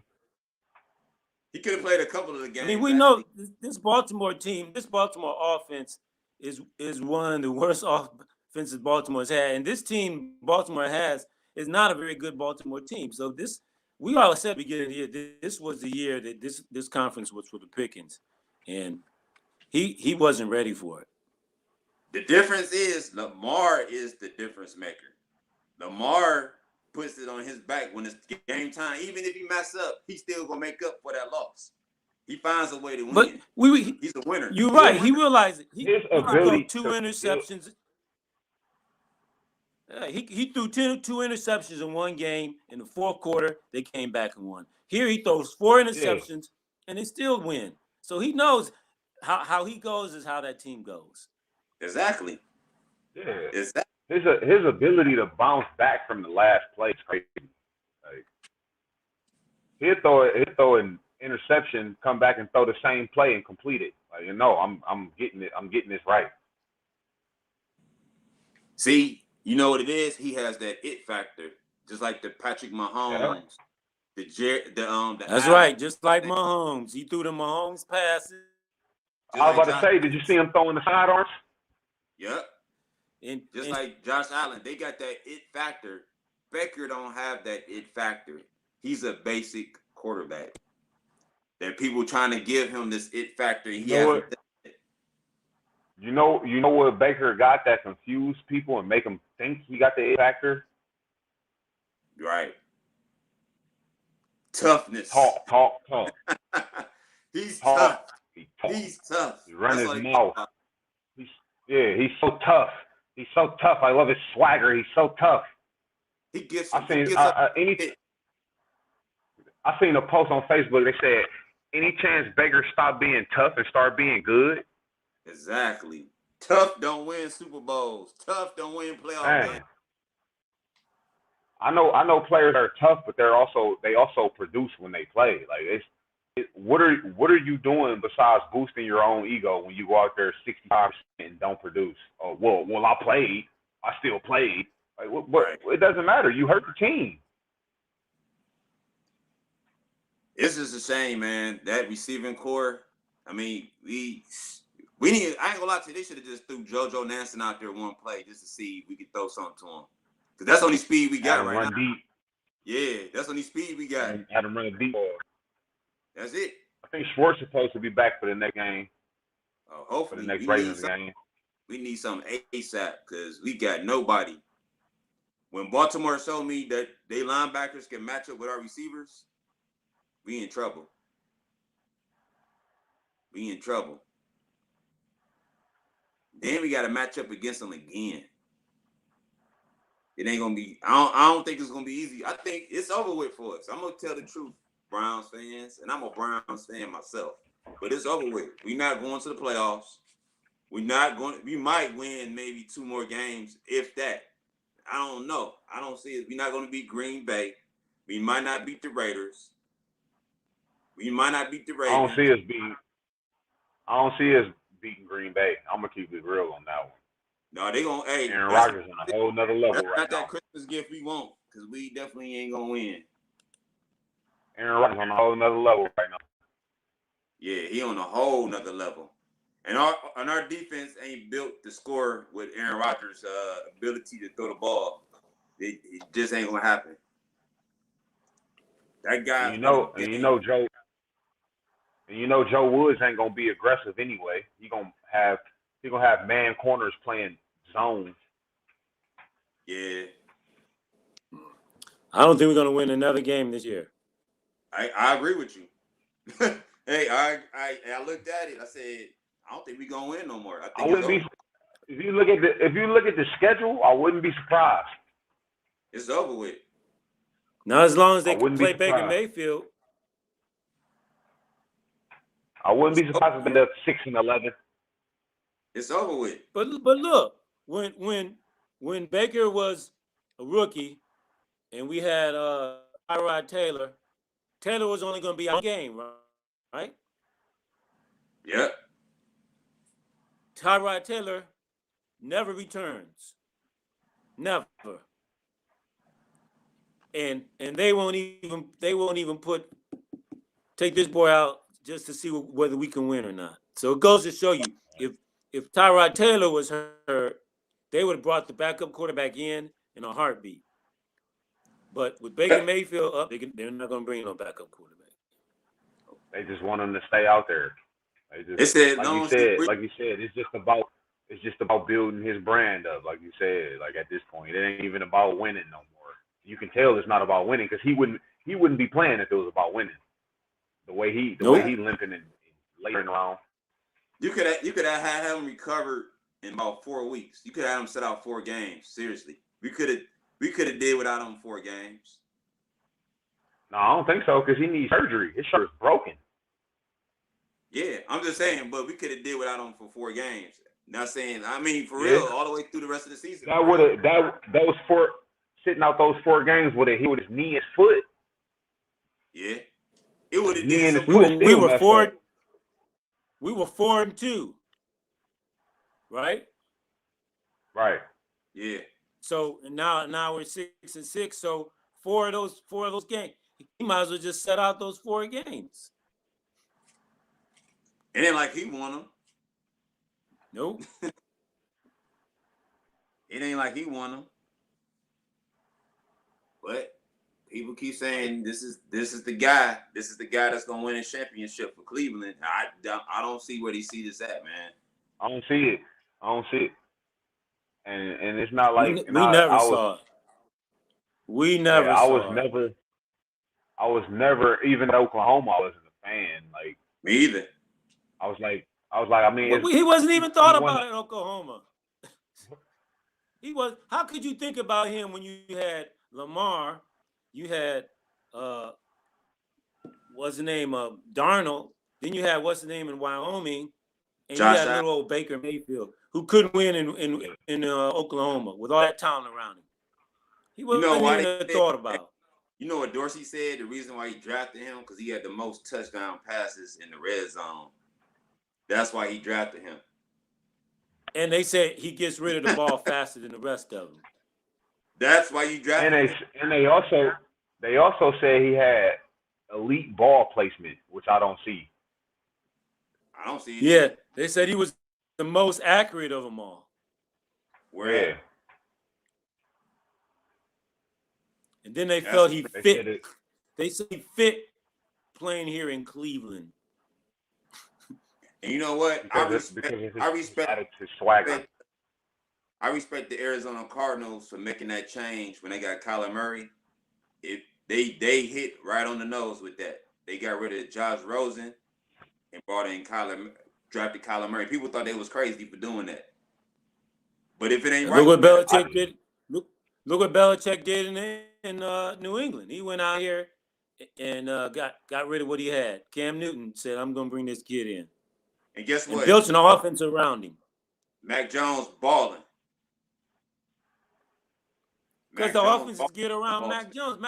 He could have played a couple of the games. I mean, we know this Baltimore team, this Baltimore offense is one of the worst offenses Baltimore's had. And this team Baltimore has is not a very good Baltimore team. So we all said at the beginning of the year, this was the year that this conference was for the pickings. And he wasn't ready for it. The difference is Lamar is the difference maker. Lamar puts it on his back when it's game time. Even if he mess up, he's still gonna make up for that loss. He finds a way to win. But he's a winner. You're right. He realized it. He ability threw 2 interceptions. He threw 2 interceptions in one game. In the fourth quarter, they came back and won. Here he throws 4 interceptions and they still win. So he knows how he goes is how that team goes. Exactly. Yeah. Exactly. His ability to bounce back from the last play is crazy. Like he'll throw an interception, come back and throw the same play and complete it. Like I'm getting it. I'm getting this right. See, you know what it is? He has that it factor, just like the Patrick Mahomes, the That's right, just like Mahomes. He threw the Mahomes passes. I was about to say, did you see him throwing the sidearms? Yep. Just like Josh Allen, they got that it factor. Baker don't have that it factor. He's a basic quarterback. That people trying to give him this it factor. You know what Baker got that confused people and make them think he got the it factor? Right. Toughness. Talk. He's talk. tough. Talk. He's tough. He run his mouth. He's so tough. He's so tough. I love his swagger. He's so tough. He gets. I seen a post on Facebook. They said, "Any chance Baker stop being tough and start being good?" Exactly. Tough don't win Super Bowls. Tough don't win playoff games. I know players that are tough, but they also produce when they play. Like what are you doing besides boosting your own ego when you go out there 65% and don't produce? Oh, well, I played. I still played. Like what? Right. It doesn't matter. You hurt the team. It's just a shame, man. That receiving core. I mean, we need. I ain't gonna lie to you. They should have just threw JoJo Nansen out there one play just to see if we could throw something to him. Because that's the only speed we got right now. Deep. Yeah, that's the only speed we got. Had him run a deep ball. That's it. I think Schwartz is supposed to be back for the next game. Hopefully, for the next Ravens game. We need some ASAP because we got nobody. When Baltimore showed me that they linebackers can match up with our receivers, we in trouble. We in trouble. Then we got to match up against them again. It ain't gonna be. I don't think it's gonna be easy. I think it's over with for us. I'm gonna tell the truth, Browns fans, and I'm a Browns fan myself. But it's over with. We're not going to the playoffs. We might win maybe 2 more games, if that. I don't know. I don't see it. We're not going to beat Green Bay. We might not beat the Raiders. We might not beat the Ravens. I don't see us beating Green Bay. I'm gonna keep it real on that one. No, they gonna. Hey, Aaron Rodgers on a whole nother level that's right not now. that Christmas gift we want because we definitely ain't gonna win. Aaron Rodgers on a whole nother level right now. Yeah, he on a whole nother level. And our defense ain't built to score with Aaron Rodgers' ability to throw the ball. It just ain't gonna happen. That guy. Joe Woods ain't gonna be aggressive anyway. He gonna have man corners playing zones. Yeah. I don't think we're gonna win another game this year. I agree with you. Hey, I looked at it. I said, I don't think we're gonna win no more. I wouldn't be if you look at the schedule, I wouldn't be surprised. It's over with. Now, as long as they can play Baker Mayfield. I wouldn't be surprised if they end up 6-11. It's over with. But look, when Baker was a rookie and we had Tyrod Taylor was only going to be out game, right? Yep. Tyrod Taylor never returns. Never. And they won't even take this boy out just to see whether we can win or not. So it goes to show you, if Tyrod Taylor was hurt, they would have brought the backup quarterback in a heartbeat. But with Baker Mayfield up, they're not going to bring no backup quarterback. They just want him to stay out there. Like you said, it's just about building his brand up. Like you said, like at this point, it ain't even about winning no more. You can tell it's not about winning because he wouldn't be playing if it was about winning. The way he limping and laying around. You could have had him recovered in about 4 weeks. You could have had him set out 4 games. Seriously, we could have did without him 4 games. No, I don't think so because he needs surgery. His shoulder's broken. Yeah, I'm just saying, but we could have did without him for 4 games. Not saying, I mean, for real, all the way through the rest of the season. Those 4 sitting out those 4 games would have healed his knee and foot. Yeah, it would have knee and did. We were 4-2, right? Right. Yeah. So now we're 6-6. So 4 of those games, he might as well just set out those 4 games. It ain't like he won them. Nope. It ain't like he won them. But people keep saying this is the guy. This is the guy that's gonna win a championship for Cleveland. I don't see where he see this at, man. I don't see it. And it's not like we never saw it. We never saw it. I was never even at Oklahoma. I wasn't a fan. Like me either. I was like, I mean, he wasn't even thought about in Oklahoma. How could you think about him when you had Lamar, you had what's the name of Darnold, then you had what's the name in Wyoming, and you had little old Baker Mayfield who couldn't win in Oklahoma with all that talent around him. He wasn't even thought about. You know what Dorsey said? The reason why he drafted him because he had the most touchdown passes in the red zone. That's why he drafted him. And they said he gets rid of the ball faster than the rest of them. That's why you drafted him. And they also said he had elite ball placement, which I don't see. I don't see it. Yeah, they said he was the most accurate of them all. Where? Yeah. And then they felt he fit. They said he fit playing here in Cleveland. And you know what? I respect the Arizona Cardinals for making that change when they got Kyler Murray. They hit right on the nose with that. They got rid of Josh Rosen and brought in drafted Kyler Murray. People thought they was crazy for doing that. But if it ain't right, look what Belichick did. Look what Belichick did in New England. He went out here and got rid of what he had. Cam Newton said, "I'm going to bring this kid in." And guess what? And built an offense around him. Mac Jones balling. Because the offenses get around Mac Jones.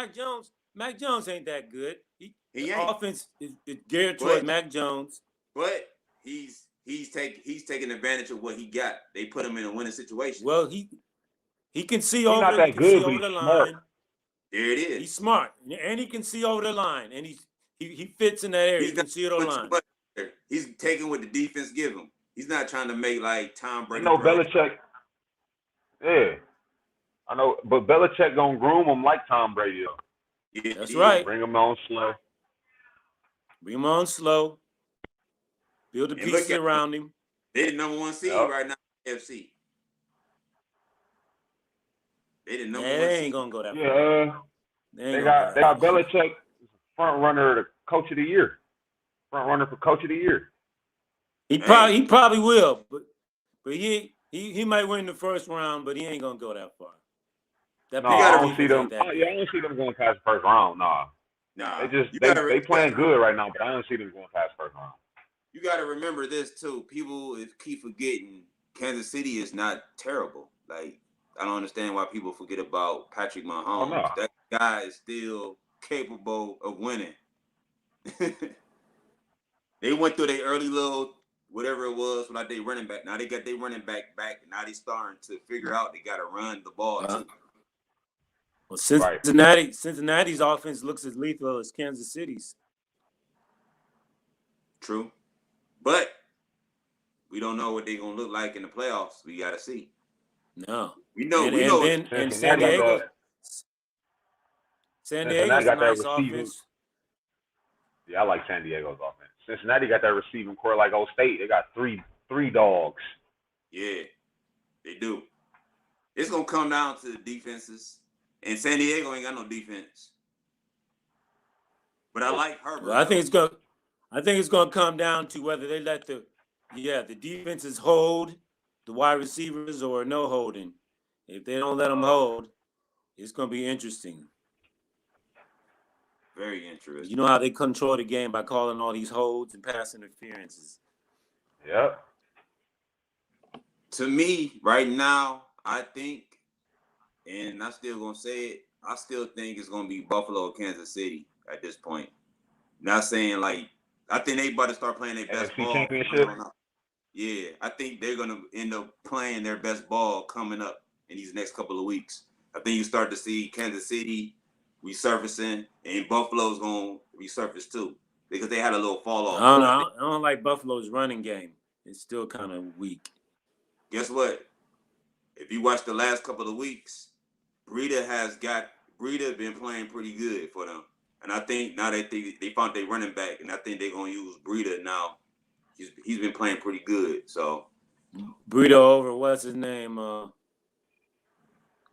Mac Jones ain't that good. He ain't. Offense is geared toward Mac Jones. But he's taking advantage of what he got. They put him in a winning situation. Well, he can see over the line. There it is. He's smart, and he can see over the line, and he fits in that area. He can see it over the line. He's taking what the defense give him. He's not trying to make like Tom Brady. I know Belichick. Yeah, I know, but Belichick gonna groom him like Tom Brady. Yeah, That's right. Bring him on slow. Bring him on slow. Build the pieces around him. They're the number one seed right now in the FC. They the number one seed. They ain't gonna go that far. Yeah, they got Belichick front runner to coach of the year. Front runner for coach of the year. He probably will, but he might win the first round, but he ain't gonna go that far. I don't see them. I don't see them going past the first round. Nah. They playing good right now, but I don't see them going past the first round. You got to remember this too. People keep forgetting Kansas City is not terrible. Like, I don't understand why people forget about Patrick Mahomes. No. That guy is still capable of winning. They went through their early little whatever it was, like they running back. Now they got their running back, and now they starting to figure out they got to run the ball too. Well, Cincinnati's offense looks as lethal as Kansas City's. True. But we don't know what they're going to look like in the playoffs. We got to see. No. We know. And San Diego. San Diego's a nice offense. Yeah, I like San Diego's offense. Cincinnati got that receiving core like Old State. They got three dogs. Yeah, they do. It's going to come down to the defenses. And San Diego ain't got no defense. But I like Herbert. Well, I think it's gonna come down to whether they let the defenses hold the wide receivers or no holding. If they don't let them hold, it's gonna be interesting. Very interesting. You know how they control the game by calling all these holds and pass interferences. Yep. To me, right now, I think, and I'm still gonna say it, I still think it's gonna be Buffalo or Kansas City at this point. Not saying like I think they about to start playing their best ball. Championship. Yeah, I think they're gonna end up playing their best ball coming up in these next couple of weeks. I think you start to see Kansas City resurfacing, and Buffalo's gonna resurface too because they had a little fall off. I don't like Buffalo's running game. It's still kind of weak. Guess what? If you watch the last couple of weeks, Breida been playing pretty good for them. And I think now they found their running back, and I think they're gonna use Breida now. He's been playing pretty good. So Breida over what's his name?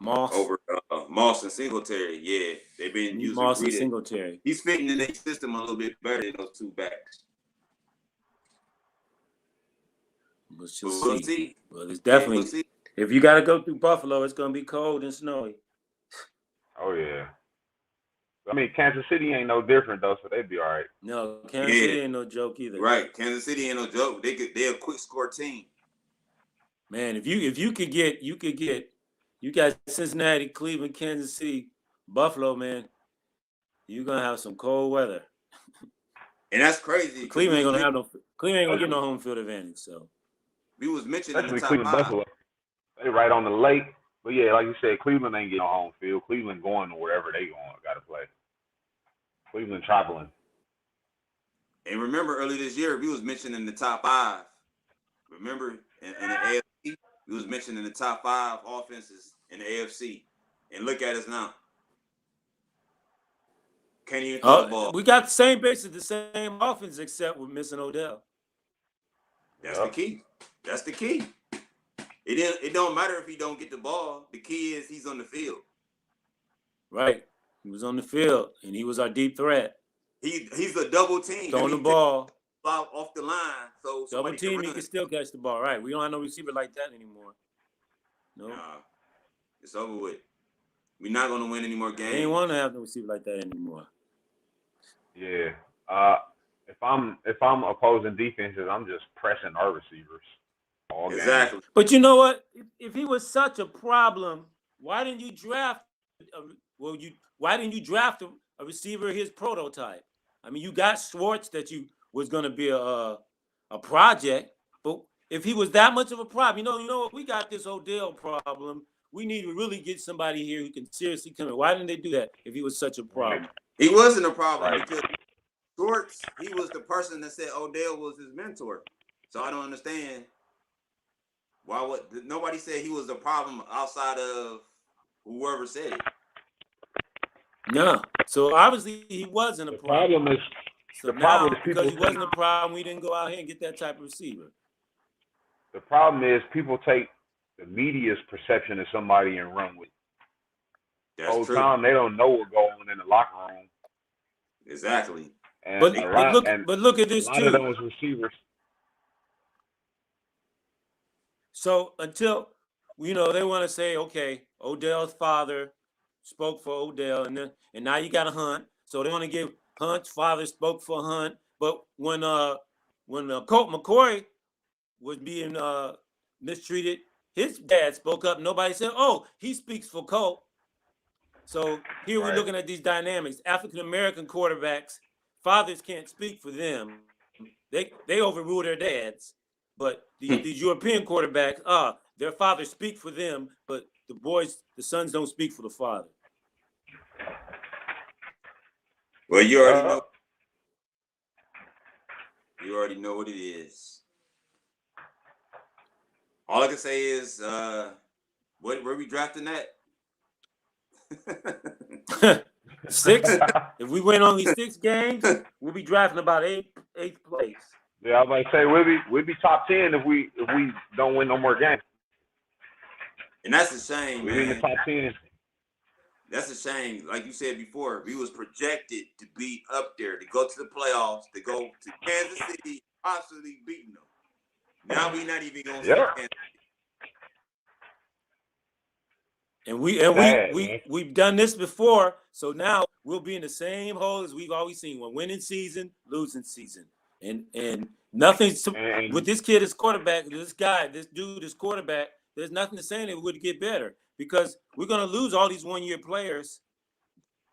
Moss. Over Moss and Singletary. Yeah, they've been using Moss Breida. and Singletary. He's fitting in their system a little bit better than those two backs. We'll see. Well, it's definitely if you got to go through Buffalo, it's gonna be cold and snowy. Oh yeah. I mean, Kansas City ain't no different though, so they'd be all right. No, Kansas City ain't no joke either. Right, Kansas City ain't no joke. They're a quick score team. Man, if you could get you got Cincinnati, Cleveland, Kansas City, Buffalo, man, you're gonna have some cold weather. And that's crazy. Cleveland ain't gonna get no home field advantage. So we was mentioning especially Cleveland, Buffalo. They right on the lake. But yeah, like you said, Cleveland ain't getting no home field. Cleveland going to wherever they going, gotta play. Cleveland traveling. And remember earlier this year, we was mentioning the top 5. Remember in the AFC, we was mentioning the top 5 offenses in the AFC. And look at us now. Can't even throw the ball. We got the same basic, the same offense, except we're missing Odell. That's the key. That's the key. It don't matter if he don't get the ball. The key is he's on the field. Right. He was on the field, and he was our deep threat. He's a double team. Throwing the ball. Off the line. So double team, he can still catch the ball. Right. We don't have no receiver like that anymore. No. Nah, it's over with. We're not going to win any more games. They ain't want to have no receiver like that anymore. Yeah. If I'm opposing defenses, I'm just pressing our receivers. Exactly. But you know what? If he was such a problem, why didn't you draft? Why didn't you draft a receiver his prototype? I mean, you got Schwartz that you was going to be a project, but if he was that much of a problem, you know what? We got this Odell problem. we need to really get somebody here who can seriously come in. Why didn't they do that if he was such a problem? He wasn't a problem Right. because Shorts, he was the person that said Odell was his mentor. So I don't understand why would nobody said he was a problem outside of whoever said it. No. So obviously he wasn't a The problem. problem is So the now, problem is people because he think- wasn't a problem, we didn't go out here and get that type of receiver. the problem is people take the media's perception of somebody and run with it. The That's whole true. time they don't know what's going on in the locker room. Exactly. And But, a but lot, look, and but look at a this lot of too. those receivers. So until they want to say, okay, Odell's father spoke for Odell, and now you got a Hunt, so they want to give Hunt's father spoke for Hunt. But when Colt McCoy was being mistreated, his dad spoke up. Nobody said, oh, he speaks for Colt. So here we're Right. looking at these dynamics. African American quarterbacks, fathers can't speak for them. They overrule their dads. But these European quarterbacks, their fathers speak for them, but the sons don't speak for the father. Well, you already know. You already know what it is. All I can say is, where we drafting that? 6. If we win only 6 games, we'll be drafting about eighth place. Yeah, I was about to say we'll be top 10 if we don't win no more games. And that's a shame, We'll be in the man. top 10. That's a shame. Like you said before, we was projected to be up there, to go to the playoffs, to go to Kansas City, possibly beating them. Now we not even gonna see Yeah. Kansas. And we've done this before, so now we'll be in the same hole as we've always seen: one winning season, losing season, and nothing's with this kid as quarterback. This dude is quarterback. There's nothing to say that it would get better because we're gonna lose all these one-year players.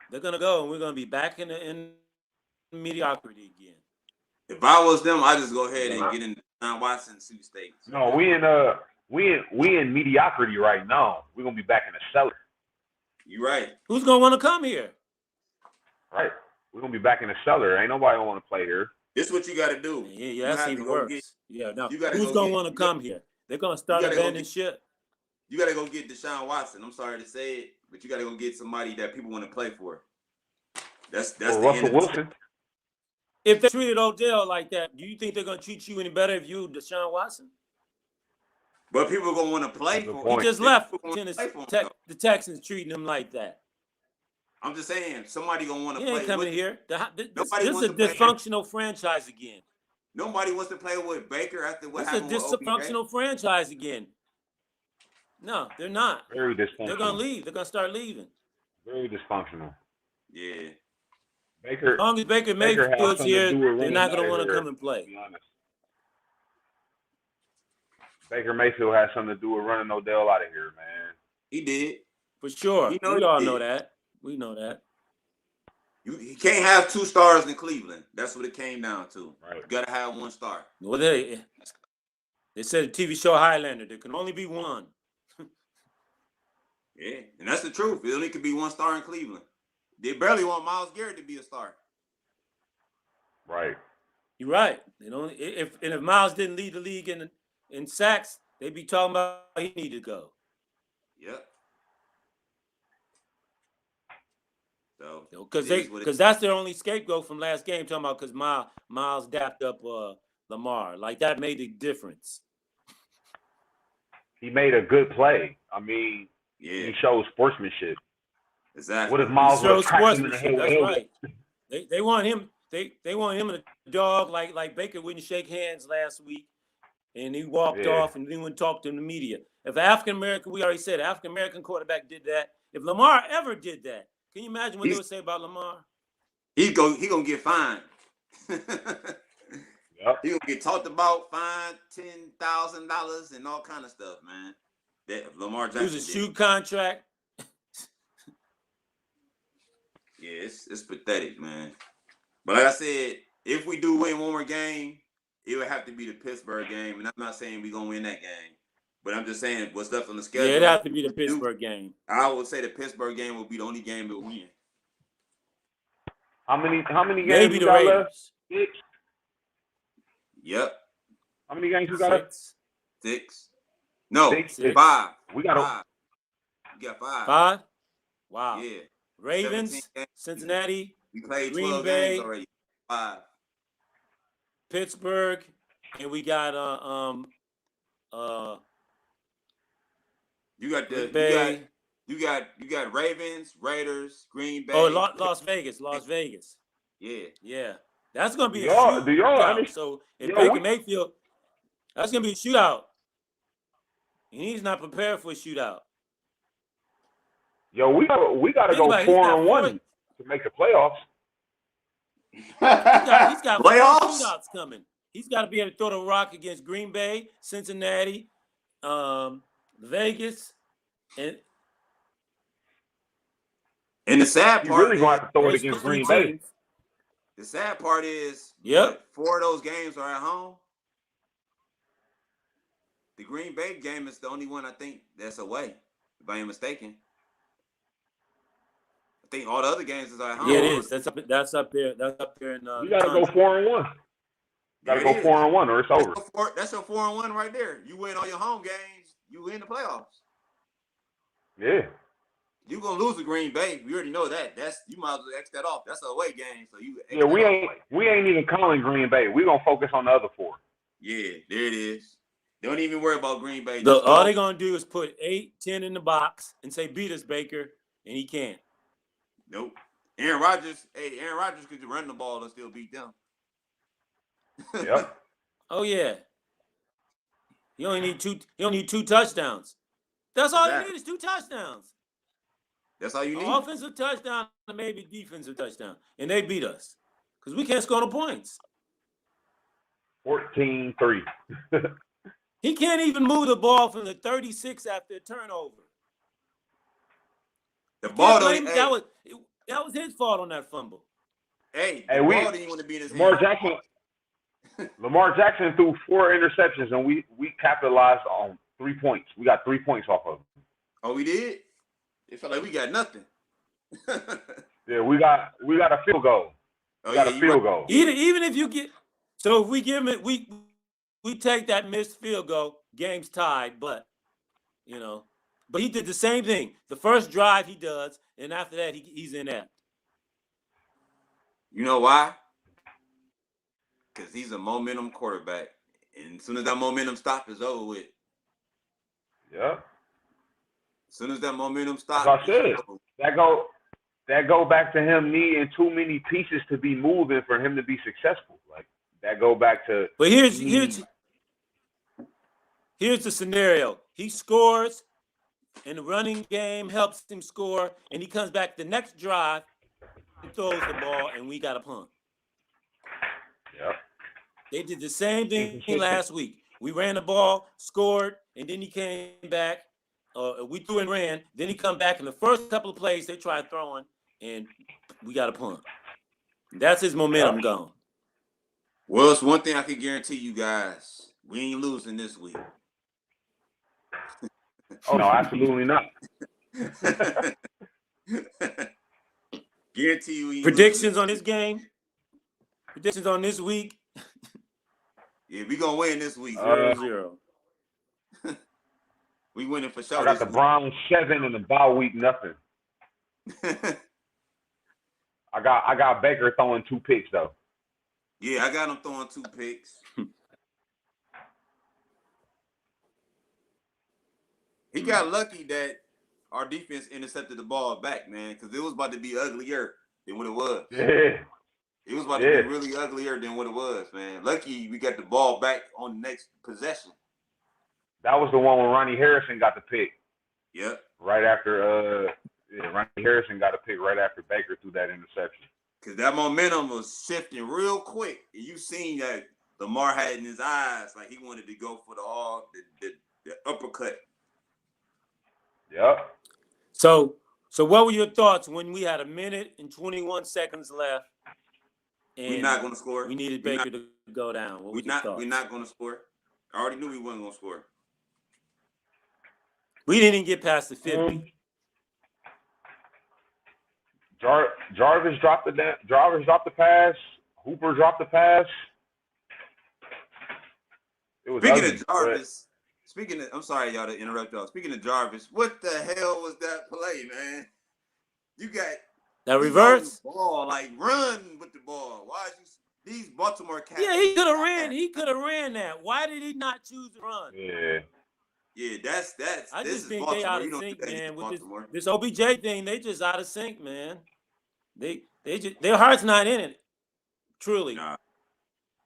They're gonna go, and we're gonna be back in mediocrity again. If I was them, I just go ahead and get in John Watson sweepstakes. No, we in mediocrity right now. We're gonna be back in the cellar. You right. Who's gonna want to come here? Right. We're gonna be back in the cellar. Ain't nobody gonna want to play here. This is what you got to do. Yeah, that's even worse. Now you gotta who's go gonna get- want to come here? They're gonna start you gotta go abandoning get- shit. You got to go get Deshaun Watson. I'm sorry to say it, but you got to go get somebody that people want to play for. That's Or the end Russell of the Wilson. If they treated Odell like that, do you think they're gonna treat you any better if you Deshaun Watson? But people are gonna want to play Good for him. point. He just left People wanna Tennessee. play for him, though. The Texans treating him like that. I'm just saying, somebody gonna want He to play ain't coming with. here. This Nobody is wants a to play. dysfunctional franchise again. Nobody wants to play with Baker after what This is a happened with OBJ. dysfunctional franchise again. No, they're not. Very dysfunctional. They're gonna leave. They're gonna start leaving. Very dysfunctional. Yeah. Baker. As long as Baker has Mayfield's something to here, do with they're running not gonna out of want to here, come and To play. be honest. Baker Mayfield has something to do with running Odell out of here, man. He did. For sure. You know We he all did. know that. We know that. You can't have 2 stars in Cleveland. That's what it came down to. Right. You gotta have 1 star. Well, they said the TV show Highlander, there can only be one. Yeah, and that's the truth. It only could be 1 star in Cleveland. They barely want Myles Garrett to be a star. Right. You're right. They don't. If Miles didn't lead the league in sacks, they'd be talking about he needed to go. Yep. So Because that's their only scapegoat from last game. Talking about because Miles dapped up Lamar, like that made a difference. He made a good play. I mean, yeah, he showed sportsmanship. exactly. What if Miles He showed would have cracked him in the sportsmanship. head? That's right. They want him. They want him in a dog like Baker wouldn't shake hands last week, and he walked off and didn't even talk to the media. If African American, we already said African American quarterback did that. If Lamar ever did that, can you imagine what they would say about Lamar? He gonna get fined. Yep. He gonna get talked about, fined $10,000 and all kind of stuff, man. That Lamar Jackson. Use a shoe contract. Yeah, it's pathetic, man. But like I said, if we do win 1 more game, it would have to be the Pittsburgh game. And I'm not saying we're gonna win that game. But I'm just saying, what's left on the Yeah, schedule? it'd have to be the Pittsburgh game. I would say the Pittsburgh game will be the only game we'll win. How many games Maybe we the got Raiders. left? 6. Yep, How many games we got left? 6. No, 6. 5. We got 5. We got 5. 5? Wow. Yeah. Ravens, 17 games. Cincinnati, We played Green 12 Bay. games already. 5. Pittsburgh, and we got You got Green Bay. you got Ravens, Raiders, Green Bay. Oh, Las Vegas. Yeah. That's gonna be Do y'all shootout. understand? So if Yo, Baker Mayfield, that's gonna be a shootout. And he's not prepared for a shootout. Yo, we gotta Think go about it, he's got 4-1 to make the playoffs. He's got 4 Playoffs? shootouts coming. He's got to be able to throw the rock against Green Bay, Cincinnati, Vegas, and the sad You part really gonna have to throw it those against three Green Bay. teams. the sad part is Yep. 4 of those games are at home. The Green Bay game is the only one I think that's away, if I ain't mistaken. I think all the other games is at home. Yeah, it is. That's up there. That's up there in You gotta go 4-1. There Gotta go it is. 4-1 or it's over. That's your 4-1 right there. You win all your home games, you win the playoffs. Yeah. You gonna lose to Green Bay. We already know that. You might as well X that off. That's an away game. So you X Yeah, that we off. ain't even calling Green Bay. We gonna focus on the other 4. Yeah, there it is. Don't even worry about Green Bay. All they're gonna do is put 8, 10 in the box and say, "Beat us, Baker," and he can't. Nope. Aaron Rodgers could run the ball and still beat them. Yep. Oh yeah. You only need 2. You only need 2 touchdowns. That's all you need is 2 touchdowns. That's all you need. Offensive touchdown and maybe defensive touchdown, and they beat us because we can't score no points. 14-3. He can't even move the ball from the 36 after a turnover. The ball don't. That was his fault on that fumble. Hey, Hey, the ball didn't want to be in his hand. Lamar Jackson threw 4 interceptions and we capitalized on 3 points. We got 3 points off of him. Oh, we did? It felt like we got nothing. Yeah, we got a field goal. Oh, We got a you field right. goal. Even if you get, so if we give him it, we take that missed field goal, game's tied. But but he did the same thing. The first drive he does, and after that he's inept. You know why? Because he's a momentum quarterback. And as soon as that momentum stops, it's over with. Yeah. As soon as that momentum stops, That's what I said. it's over. That go back to him needing too many pieces to be moving for him to be successful. Like that go back to. But here's the scenario. He scores, and the running game helps him score, and he comes back the next drive and throws the ball, and we got a punt. Yeah. They did the same thing last week. We ran the ball, scored, and then he came back. We threw and ran. Then he come back in the first couple of plays. They tried throwing, and we got a punt. That's his momentum gone. Well, it's one thing I can guarantee you guys. We ain't losing this week. Oh no, absolutely not. Guarantee you. We ain't Predictions losing. on this game? Predictions on this week? Yeah, we gonna win this week. 0-0. We winning for sure. I got the Browns 7 and the bye week nothing. I got Baker throwing 2 picks though. Yeah, I got him throwing 2 picks. He got lucky that our defense intercepted the ball back, man, because it was about to be uglier than what it was. Yeah. It was about to be really uglier than what it was, man. Lucky we got the ball back on the next possession. That was the one when Ronnie Harrison got the pick. Yep. Right after Ronnie Harrison got a pick right after Baker threw that interception. Because that momentum was shifting real quick. And you seen that Lamar had in his eyes, like he wanted to go for the uppercut. Yep. So what were your thoughts when we had 1 minute and 21 seconds left? And We're not gonna score. We needed Baker to go down. What was your thoughts? We're not gonna score. I already knew we wasn't gonna score. We didn't even get past the 50. Jarvis dropped the pass. Hooper dropped the pass. It was Speaking ugly, of Jarvis, I'm sorry, y'all, to interrupt y'all. Speaking of Jarvis, what the hell was that play, man? You got That reverse? ball, like run with the ball. Why is these Baltimore Cats? Yeah, he could have ran. He could have ran that. Why did he not choose to run? Yeah, that's. I this just is think Baltimore. they out You of don't sync, do that man. in With Baltimore. this OBJ thing, they just out of sync, man. They just their heart's not in it. Truly, Nah,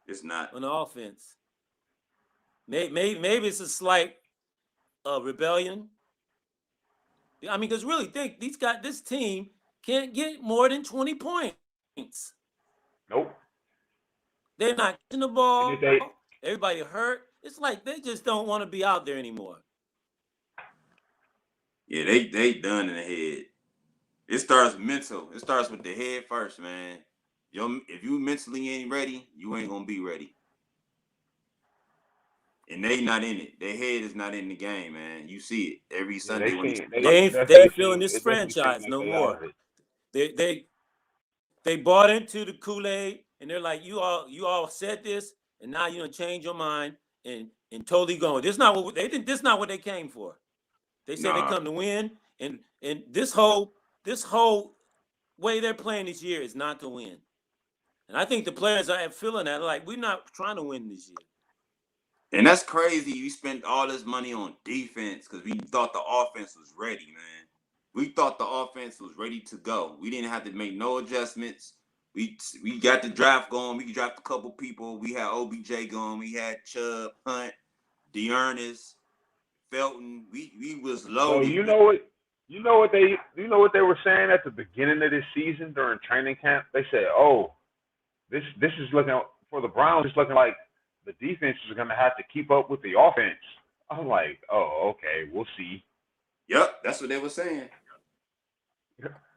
it's not. on the offense. Maybe it's a slight rebellion. I mean, because really think this team can't get more than 20 points. Nope. They're not getting the ball. Everybody hurt. It's like they just don't want to be out there anymore. Yeah, they done in the head. It starts mental. It starts with the head first, man. If you mentally ain't ready, you ain't gonna be ready. And they not in it. Their head is not in the game, man. You see it every Sunday they ain't feeling this franchise no more. They bought into the Kool-Aid, and they're like, you all said this, and now you're gonna change your mind and totally going. This is not what they didn't. This is not what they came for. They said they come to win, and this whole way they're playing this year is not to win. And I think the players are feeling that, like, we're not trying to win this year. And that's crazy. We spent all this money on defense because we thought the offense was ready, man. We thought the offense was ready to go. We didn't have to make no adjustments. We got the draft going. We draft a couple people. We had OBJ going. We had Chubb, Hunt, Dearness, Felton. We was loaded. So you know what they were saying at the beginning of this season during training camp? They said, "Oh, this is looking for the Browns. It's looking like the defense is going to have to keep up with the offense." I'm like, "Oh, okay, we'll see." Yep, that's what they were saying.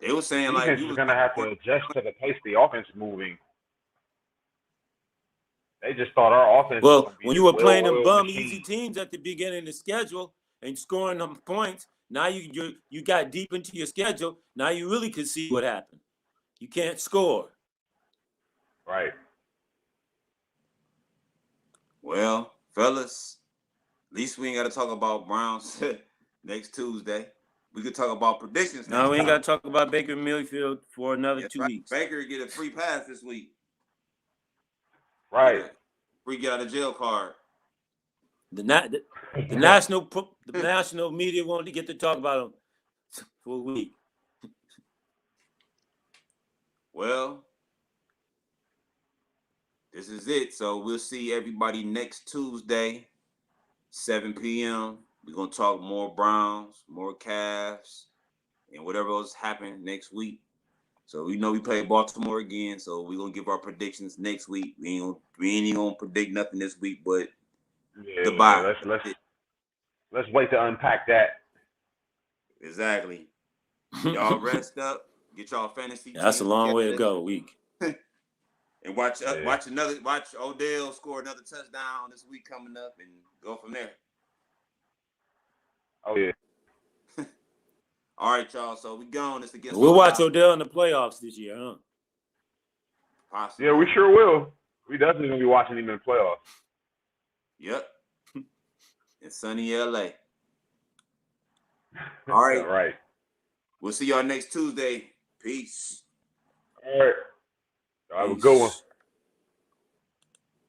They were saying the like defense is going to have to adjust to the pace the offense is moving. They just thought our offense. Well, when you were playing them bum easy teams at the beginning of the schedule and scoring them points, now you got deep into your schedule. Now you really could see what happened. You can't score. Right. Well, fellas, at least we ain't got to talk about Browns next Tuesday. We could talk about predictions. No, we ain't got to talk about Baker Mayfield for another 2 weeks. Baker get a free pass this week. Right. Free get out of jail card. The national media wanted to get to talk about him for a week. Well, this is it. So we'll see everybody next Tuesday, 7 p.m. We're going to talk more Browns, more Cavs, and whatever else happens next week. So we know we play Baltimore again, so we're going to give our predictions next week. We ain't even going to predict nothing this week, but the bye. Let's wait to unpack that. Exactly. Y'all rest up. Get y'all fantasy. That's a long way to go. Week. And watch Odell score another touchdown this week coming up, and go from there. Oh yeah. All right, y'all. So we gone. It's against. We'll watch Odell in the playoffs this year, huh? Possibly. Yeah, we sure will. We definitely gonna be watching him in the playoffs. Yep. In sunny LA. All right. All right. We'll see y'all next Tuesday. Peace. All right. Have a good one.